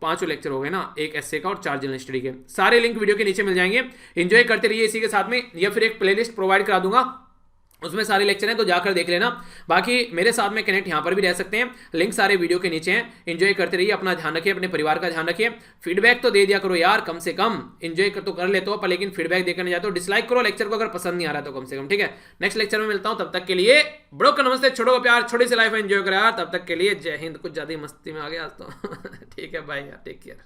पांचों लेक्चर हो गए ना, एक एसए का और 4 जनरल स्टडी के, सारे लिंक वीडियो के नीचे मिल जाएंगे। एंजॉय करते रहिए। इसी के साथ में या फिर एक प्लेलिस्ट प्रोवाइड करा दूंगा उसमें सारे लेक्चर हैं, तो जाकर देख लेना। बाकी मेरे साथ में कनेक्ट यहाँ पर भी रह सकते हैं, लिंक सारे वीडियो के नीचे हैं। एंजॉय करते रहिए, अपना ध्यान रखिए, अपने परिवार का ध्यान रखिए। फीडबैक तो दे दिया करो यार, कम से कम एंजॉय तो कर लेते हो पर लेकिन फीडबैक देकर नहीं जाते हो। डिसलाइक करो लेक्चर को अगर पसंद नहीं आ रहा तो कम से कम, ठीक है। नेक्स्ट लेक्चर में मिलता हूँ, तब तक के लिए बड़ों का नमस्ते, छोटों का प्यार, छोटी सी लाइफ एंजॉय करो यार। तब तक के लिए जय हिंद। कुछ ज्यादा ही मस्ती में आ गया आज तो ठीक है, बाय यार, टेक केयर।